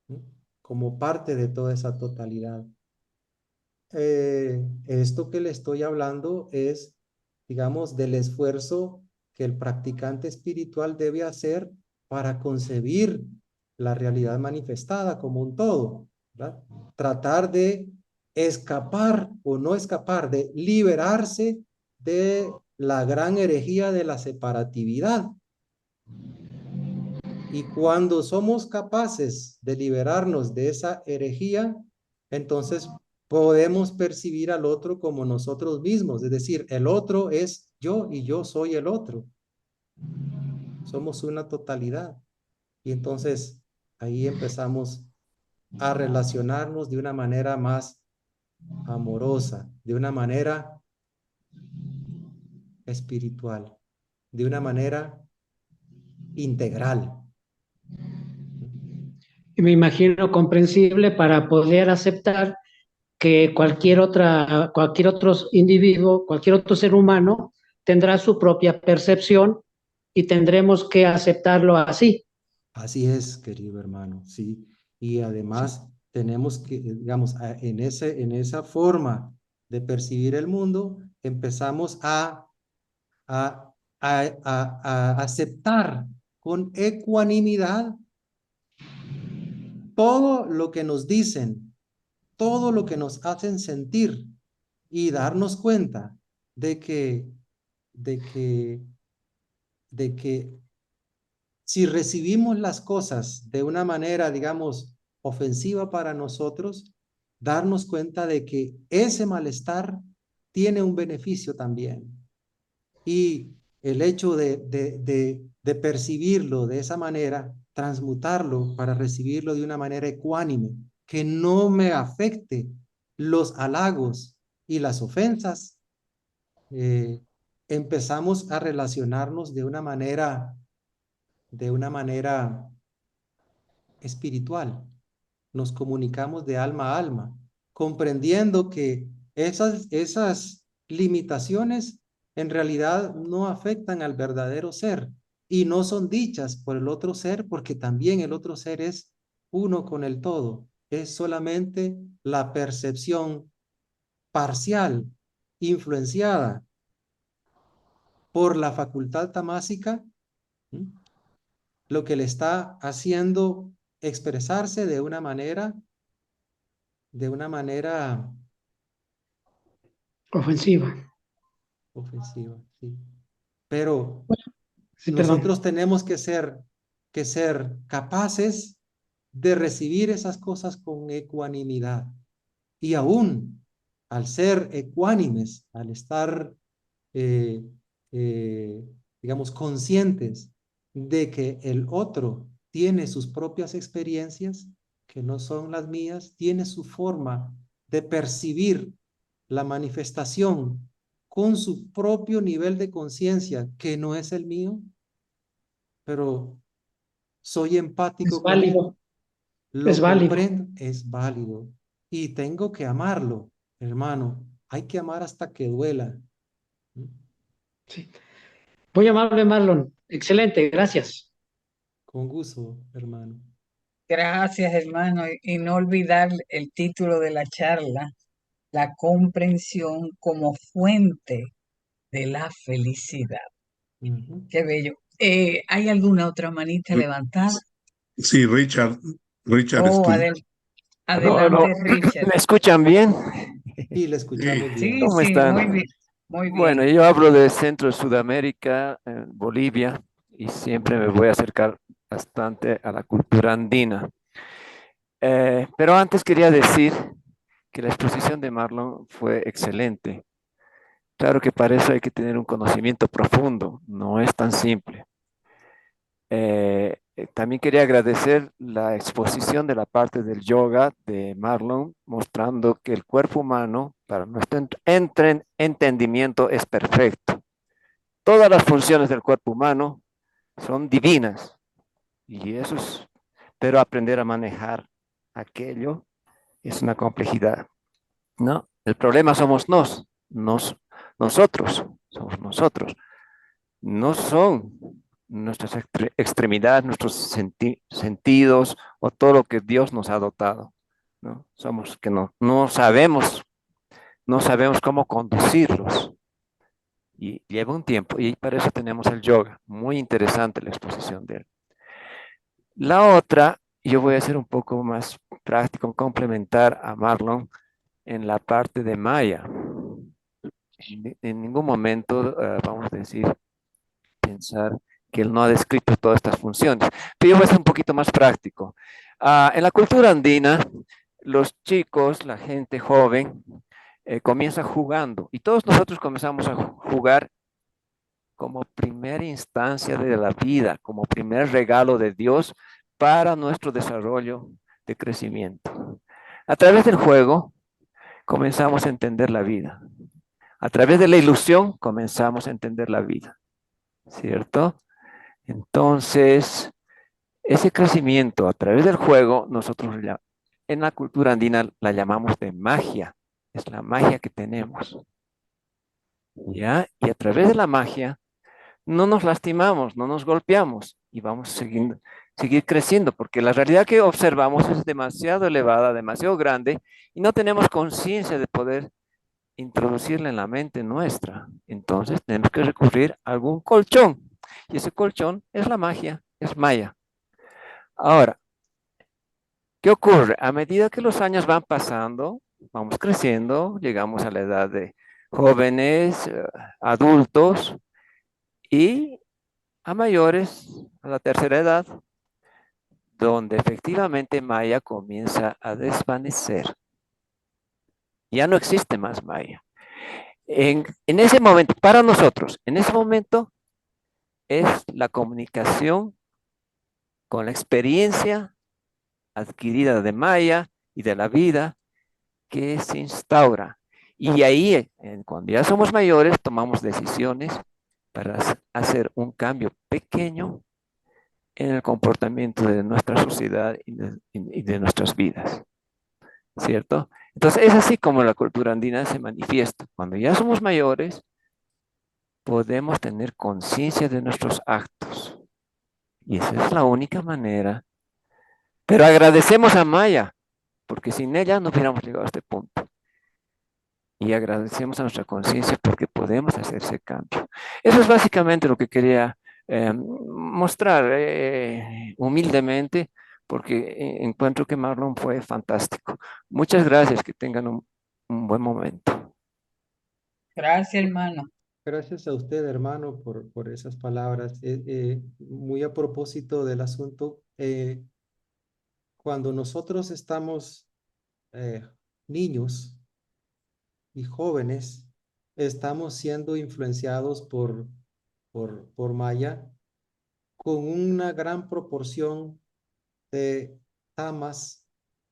¿sí? Como parte de toda esa totalidad. Esto que le estoy hablando es, digamos, del esfuerzo que el practicante espiritual debe hacer para concebir la realidad manifestada como un todo, ¿verdad? Tratar de escapar o no escapar, de liberarse de la gran herejía de la separatividad. Y cuando somos capaces de liberarnos de esa herejía, entonces podemos percibir al otro como nosotros mismos. Es decir, el otro es yo y yo soy el otro. Somos una totalidad. Y entonces ahí empezamos a relacionarnos de una manera más amorosa, de una manera espiritual, de una manera integral. Y me imagino comprensible para poder aceptar que cualquier otro individuo, cualquier otro ser humano tendrá su propia percepción y tendremos que aceptarlo así. Así es, querido hermano, sí. Y además tenemos que, digamos, en esa forma de percibir el mundo, empezamos a, a aceptar con ecuanimidad todo lo que nos dicen, todo lo que nos hacen sentir y darnos cuenta de que, de que, de que si recibimos las cosas de una manera, digamos, ofensiva para nosotros, darnos cuenta de que ese malestar tiene un beneficio también. Y el hecho de percibirlo de esa manera, transmutarlo para recibirlo de una manera ecuánime, que no me afecte los halagos y las ofensas, empezamos a relacionarnos de una manera espiritual. Nos comunicamos de alma a alma, comprendiendo que esas limitaciones en realidad no afectan al verdadero ser y no son dichas por el otro ser porque también el otro ser es uno con el todo. Es solamente la percepción parcial, influenciada por la facultad tamásica, ¿sí?, lo que le está haciendo expresarse de una manera Ofensiva. ofensiva, sí. Pero Sí, nosotros perdón. tenemos que ser capaces de recibir esas cosas con ecuanimidad. Y aún al ser ecuánimes, al estar, eh, eh, digamos, conscientes de que el otro tiene sus propias experiencias, que no son las mías, tiene su forma de percibir la manifestación con su propio nivel de conciencia, que no es el mío, pero soy Es empático con él, válido, es lo válido. comprendo, es válido y tengo que amarlo, hermano. Hay que amar hasta que duela. Sí. Muy amable, Marlon. Excelente, gracias. Con gusto, hermano. Gracias, hermano. Y no olvidar el título de la charla, la comprensión como fuente de la felicidad. Ujú. Qué bello. ¿Hay alguna otra manita levantada? Sí, Richard Oh, Stone. Aló, aló. adelante, Richard. ¿Me escuchan bien? Y le Sí, escuchamos Sí, bien. ¿Cómo sí, muy están? bien, muy Bueno, bien. yo hablo de Centro de Sudamérica, Bolivia, y siempre me voy a acercar bastante a la cultura andina. Pero antes quería decir que la exposición de Marlon fue excelente. Claro que para eso hay que tener un conocimiento profundo, no es tan simple. También quería agradecer la exposición de la parte del yoga de Marlon, mostrando que el cuerpo humano, para nuestro entendimiento, es perfecto. Todas las funciones del cuerpo humano son divinas y eso es, pero aprender a manejar aquello es una complejidad, ¿no? El problema somos nosotros, somos nosotros. No son nuestras extremidades, nuestros sentidos o todo lo que Dios nos ha dotado, ¿no? Somos que no sabemos cómo conducirlos y lleva un tiempo y para eso tenemos el yoga. Muy interesante la exposición de él. La otra, yo voy a ser un poco más práctico, complementar a Marlon en la parte de Maya. En ningún momento vamos a decir, pensar que él no ha descrito todas estas funciones. Pero yo voy a ser un poquito más práctico. En la cultura andina, los chicos, la gente joven, comienza jugando y todos nosotros comenzamos a jugar como primera instancia de la vida, como primer regalo de Dios para nuestro desarrollo de crecimiento. A través del juego comenzamos a entender la vida. A través de la ilusión comenzamos a entender la vida, ¿cierto? Entonces, ese crecimiento a través del juego, nosotros en la cultura andina la llamamos de magia. Es la magia que tenemos, ¿ya? Y a través de la magia no nos lastimamos, no nos golpeamos y vamos a seguir creciendo, porque la realidad que observamos es demasiado elevada, demasiado grande y no tenemos conciencia de poder introducirla en la mente nuestra. Entonces tenemos que recurrir a algún colchón y ese colchón es la magia, es Maya. Ahora, ¿qué ocurre? A medida que los años van pasando, vamos creciendo, llegamos a la edad de jóvenes, adultos y a mayores, a la tercera edad, donde efectivamente Maya comienza a desvanecer. Ya no existe más Maya. En ese momento, para nosotros, en ese momento es la comunicación con la experiencia adquirida de Maya y de la vida que se instaura. Y ahí, cuando ya somos mayores, tomamos decisiones para hacer un cambio pequeño en el comportamiento de nuestra sociedad y de nuestras vidas, ¿cierto? Entonces es así como la cultura andina se manifiesta. Cuando ya somos mayores, podemos tener conciencia de nuestros actos. Y esa es la única manera. Pero agradecemos a Maya, porque sin ella no hubiéramos llegado a este punto. Y agradecemos a nuestra conciencia porque podemos hacer ese cambio. Eso es básicamente lo que quería mostrar humildemente, porque encuentro que Marlon fue fantástico. Muchas gracias, que tengan un buen momento. Gracias, hermano. Gracias a usted, hermano, por esas palabras. Muy a propósito del asunto, cuando nosotros estamos niños y jóvenes, estamos siendo influenciados por Maya con una gran proporción de tamas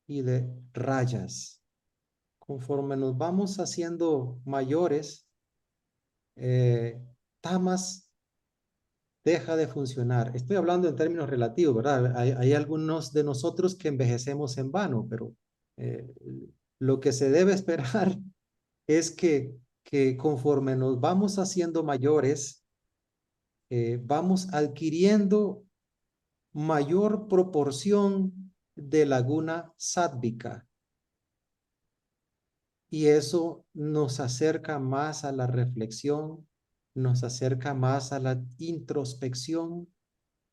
y de rayas. Conforme nos vamos haciendo mayores, tamas deja de funcionar. Estoy hablando en términos relativos, ¿verdad? Hay algunos de nosotros que envejecemos en vano, pero lo que se debe esperar es que conforme nos vamos haciendo mayores, vamos adquiriendo mayor proporción de laguna sádvica. Y eso nos acerca más a la reflexión, nos acerca más a la introspección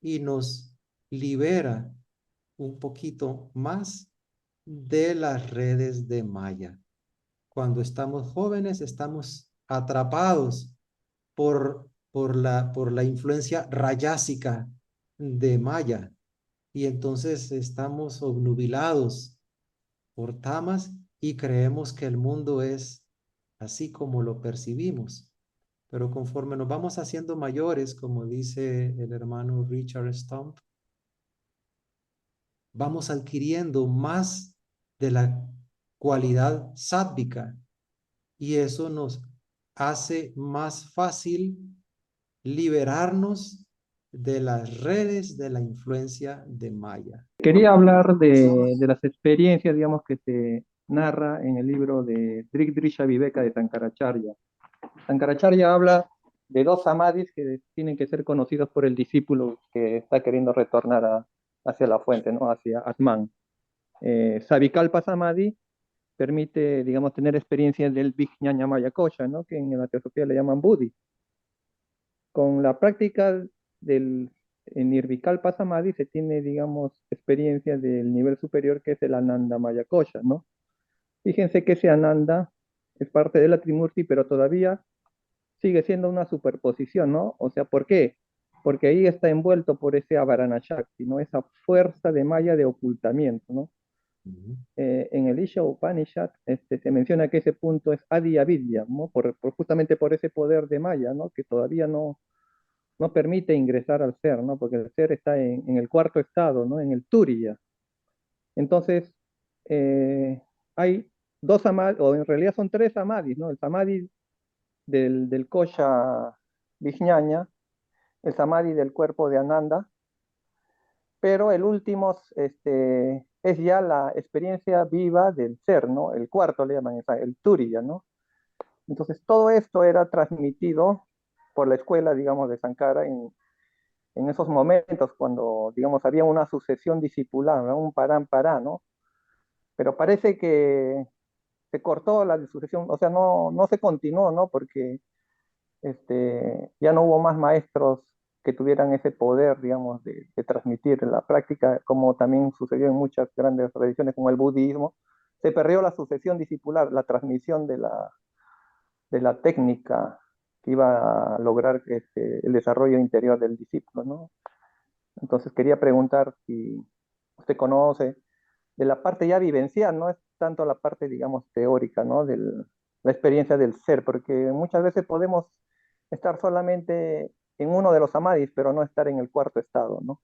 y nos libera un poquito más de las redes de Maya. Cuando estamos jóvenes, estamos atrapados por la influencia rayásica de Maya. Y entonces estamos obnubilados por tamas y creemos que el mundo es así como lo percibimos. Pero conforme nos vamos haciendo mayores, como dice el hermano Richard Stump, vamos adquiriendo más de la cualidad sádvica y eso nos hace más fácil liberarnos de las redes de la influencia de Maya. Quería hablar de las experiencias, digamos, que se narra en el libro de Drig Drisha Viveka de Sankaracharya. Sankaracharya habla de dos samadhis que tienen que ser conocidos por el discípulo que está queriendo retornar hacia la fuente, ¿no? Hacia Atman. Savikalpa Samadhi permite, digamos, tener experiencias del Vijñana Maya Kosha, ¿no? Que en la teosofía le llaman Buddhi. Con la práctica del Nirvikalpa Samadhi se tiene, digamos, experiencia del nivel superior que es el Ananda Maya Kosha, ¿no? Fíjense que ese Ananda es parte de la Trimurti, pero todavía sigue siendo una superposición, ¿no? O sea, ¿por qué? porque ahí está envuelto por ese Avarana Shakti, ¿no? Esa fuerza de Maya de ocultamiento, ¿no? En el Isha Upanishad se menciona que ese punto es Adi Avidya, ¿no? Justamente por ese poder de Maya, ¿no? Que todavía no permite ingresar al ser, ¿no? Porque el ser está en el cuarto estado, ¿no? En el Turiya. Entonces, hay dos samadhis, o en realidad son tres samadhis, ¿no? El samadhi del Kosha Vijñaña, el samadhi del cuerpo de Ananda, pero el último es ya la experiencia viva del ser, ¿no? El cuarto le llaman, el Turiya, ¿no? Entonces, todo esto era transmitido por la escuela, digamos, de Sankara en esos momentos cuando, digamos, había una sucesión discipular, ¿no? Un parán, ¿no? Pero parece que se cortó la sucesión, o sea, no se continuó, ¿no? Porque ya no hubo más maestros que tuvieran ese poder, digamos, de transmitir la práctica, como también sucedió en muchas grandes religiones como el budismo. Se perdió la sucesión discipular, la transmisión de la técnica que iba a lograr el desarrollo interior del discípulo, ¿no? Entonces quería preguntar si usted conoce de la parte ya vivencial, no es tanto la parte, digamos, teórica, ¿no? De la experiencia del ser, porque muchas veces podemos estar solamente en uno de los samadhis, pero no estar en el cuarto estado, ¿no?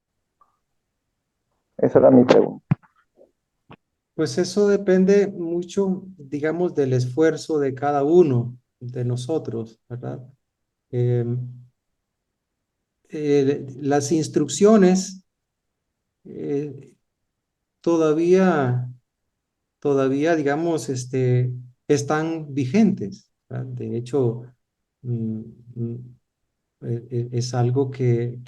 Esa era mi pregunta. Pues eso depende mucho, digamos, del esfuerzo de cada uno de nosotros, ¿verdad? Eh, las instrucciones eh, todavía, digamos, están vigentes, ¿verdad? De hecho, mm, mm, es algo que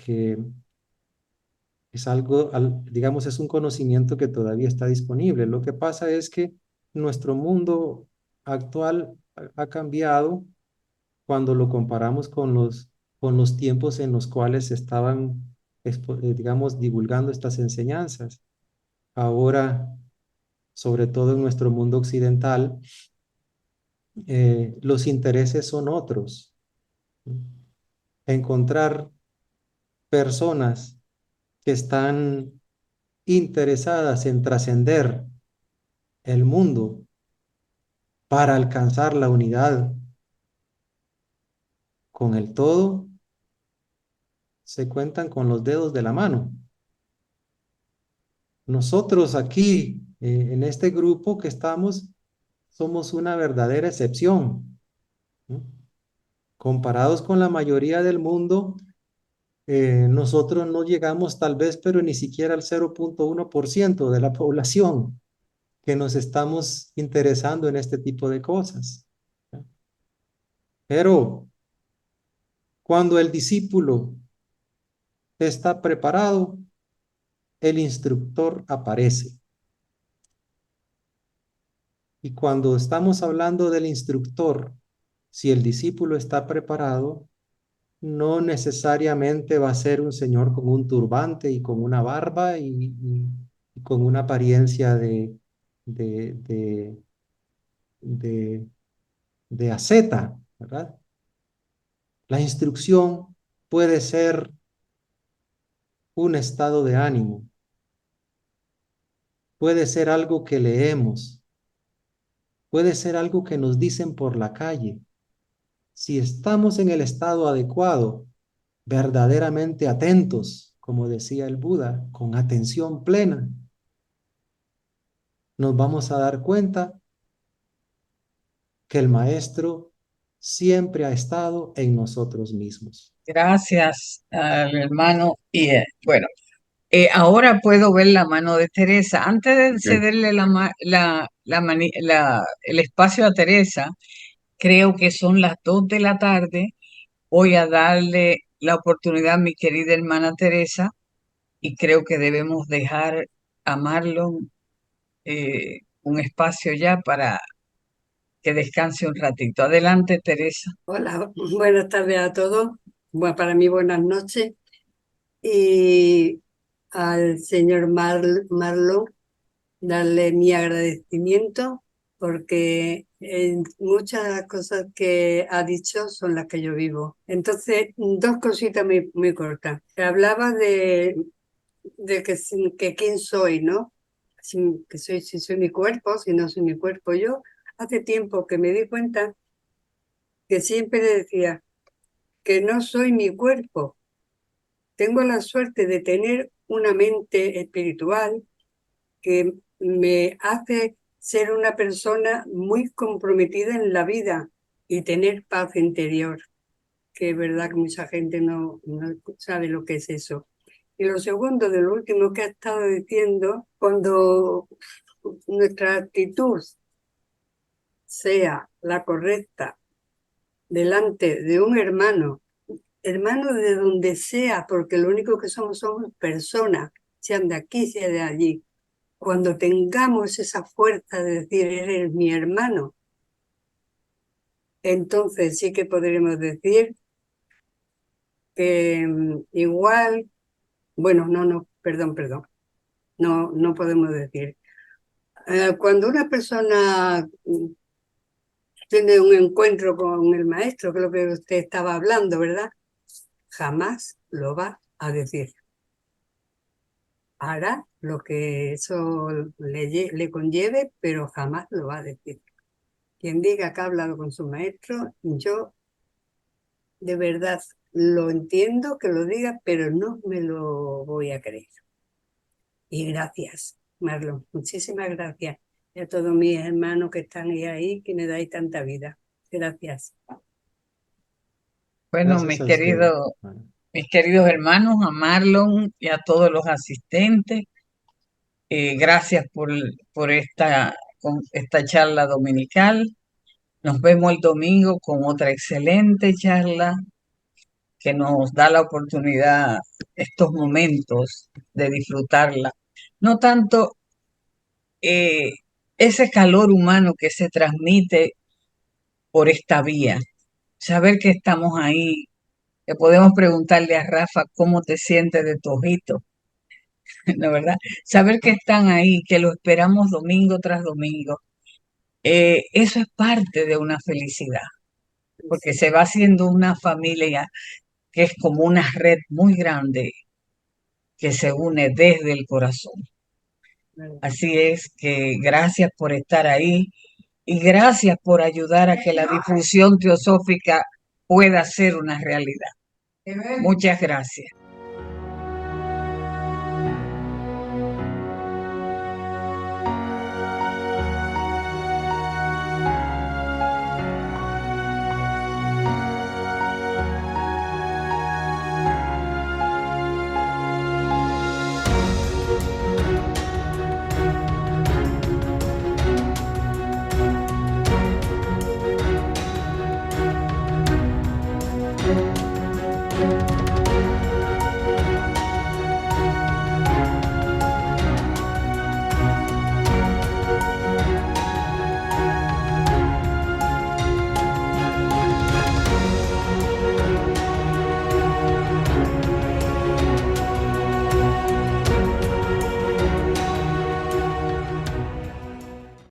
es algo, digamos, es un conocimiento que todavía está disponible. Lo que pasa es que nuestro mundo actual ha cambiado cuando lo comparamos con los tiempos en los cuales se estaban, digamos, divulgando estas enseñanzas. Ahora, sobre todo en nuestro mundo occidental, los intereses son otros. Encontrar personas que están interesadas en trascender el mundo para alcanzar la unidad con el todo, se cuentan con los dedos de la mano. Nosotros aquí, en este grupo que estamos, somos una verdadera excepción, ¿no? Comparados con la mayoría del mundo, nosotros no llegamos tal vez, pero ni siquiera al 0,1% de la población que nos estamos interesando en este tipo de cosas. Pero cuando el discípulo está preparado, el instructor aparece. Y cuando estamos hablando del instructor, si el discípulo está preparado, no necesariamente va a ser un señor con un turbante y con una barba y con una apariencia de, de, de, de asceta, ¿verdad? La instrucción puede ser un estado de ánimo, puede ser algo que leemos, puede ser algo que nos dicen por la calle. Si estamos en el estado adecuado, verdaderamente atentos, como decía el Buda, con atención plena, nos vamos a dar cuenta que el Maestro siempre ha estado en nosotros mismos. Gracias al hermano. Y bueno, ahora puedo ver la mano de Teresa. Antes de cederle el espacio a Teresa, creo que son las 2 de la tarde. Voy a darle la oportunidad a mi querida hermana Teresa y creo que debemos dejar a Marlon un espacio ya para que descanse un ratito. Adelante, Teresa. Hola, buenas tardes a todos. Bueno, para mí buenas noches. Y al señor Marlon darle mi agradecimiento porque muchas cosas que ha dicho son las que yo vivo. Entonces, dos cositas muy cortas. Hablaba de que quién soy, ¿no? Si soy mi cuerpo, si no soy mi cuerpo. Yo hace tiempo que me di cuenta que siempre decía que no soy mi cuerpo. Tengo la suerte de tener una mente espiritual que me hace ser una persona muy comprometida en la vida y tener paz interior, que es verdad que mucha gente no sabe lo que es eso. Y lo segundo, de lo último que ha estado diciendo, cuando nuestra actitud sea la correcta delante de un hermano de donde sea, porque lo único que somos personas, sean de aquí, sean de allí. Cuando tengamos esa fuerza de decir, eres mi hermano, entonces sí que podremos decir que igual, bueno, perdón, no podemos decir. Cuando una persona tiene un encuentro con el maestro, que es lo que usted estaba hablando, ¿verdad? Jamás lo va a decir. Hará lo que eso le conlleve, pero jamás lo va a decir. Quien diga que ha hablado con su maestro, yo de verdad lo entiendo que lo diga, pero no me lo voy a creer. Y gracias, Marlon, muchísimas gracias. Y a todos mis hermanos que están ahí, que me dais tanta vida. Gracias. Bueno, Gracias a usted. mis queridos hermanos, a Marlon y a todos los asistentes, gracias por esta charla dominical. Nos vemos el domingo con otra excelente charla que nos da la oportunidad, estos momentos, de disfrutarla. No tanto ese calor humano que se transmite por esta vía, saber que estamos ahí, que podemos preguntarle a Rafa cómo te sientes de tu ojito, ¿no verdad? Saber que están ahí, que lo esperamos domingo tras domingo, eso es parte de una felicidad, porque se va haciendo una familia que es como una red muy grande que se une desde el corazón. Así es que gracias por estar ahí y gracias por ayudar a que la difusión teosófica pueda ser una realidad. Muchas gracias.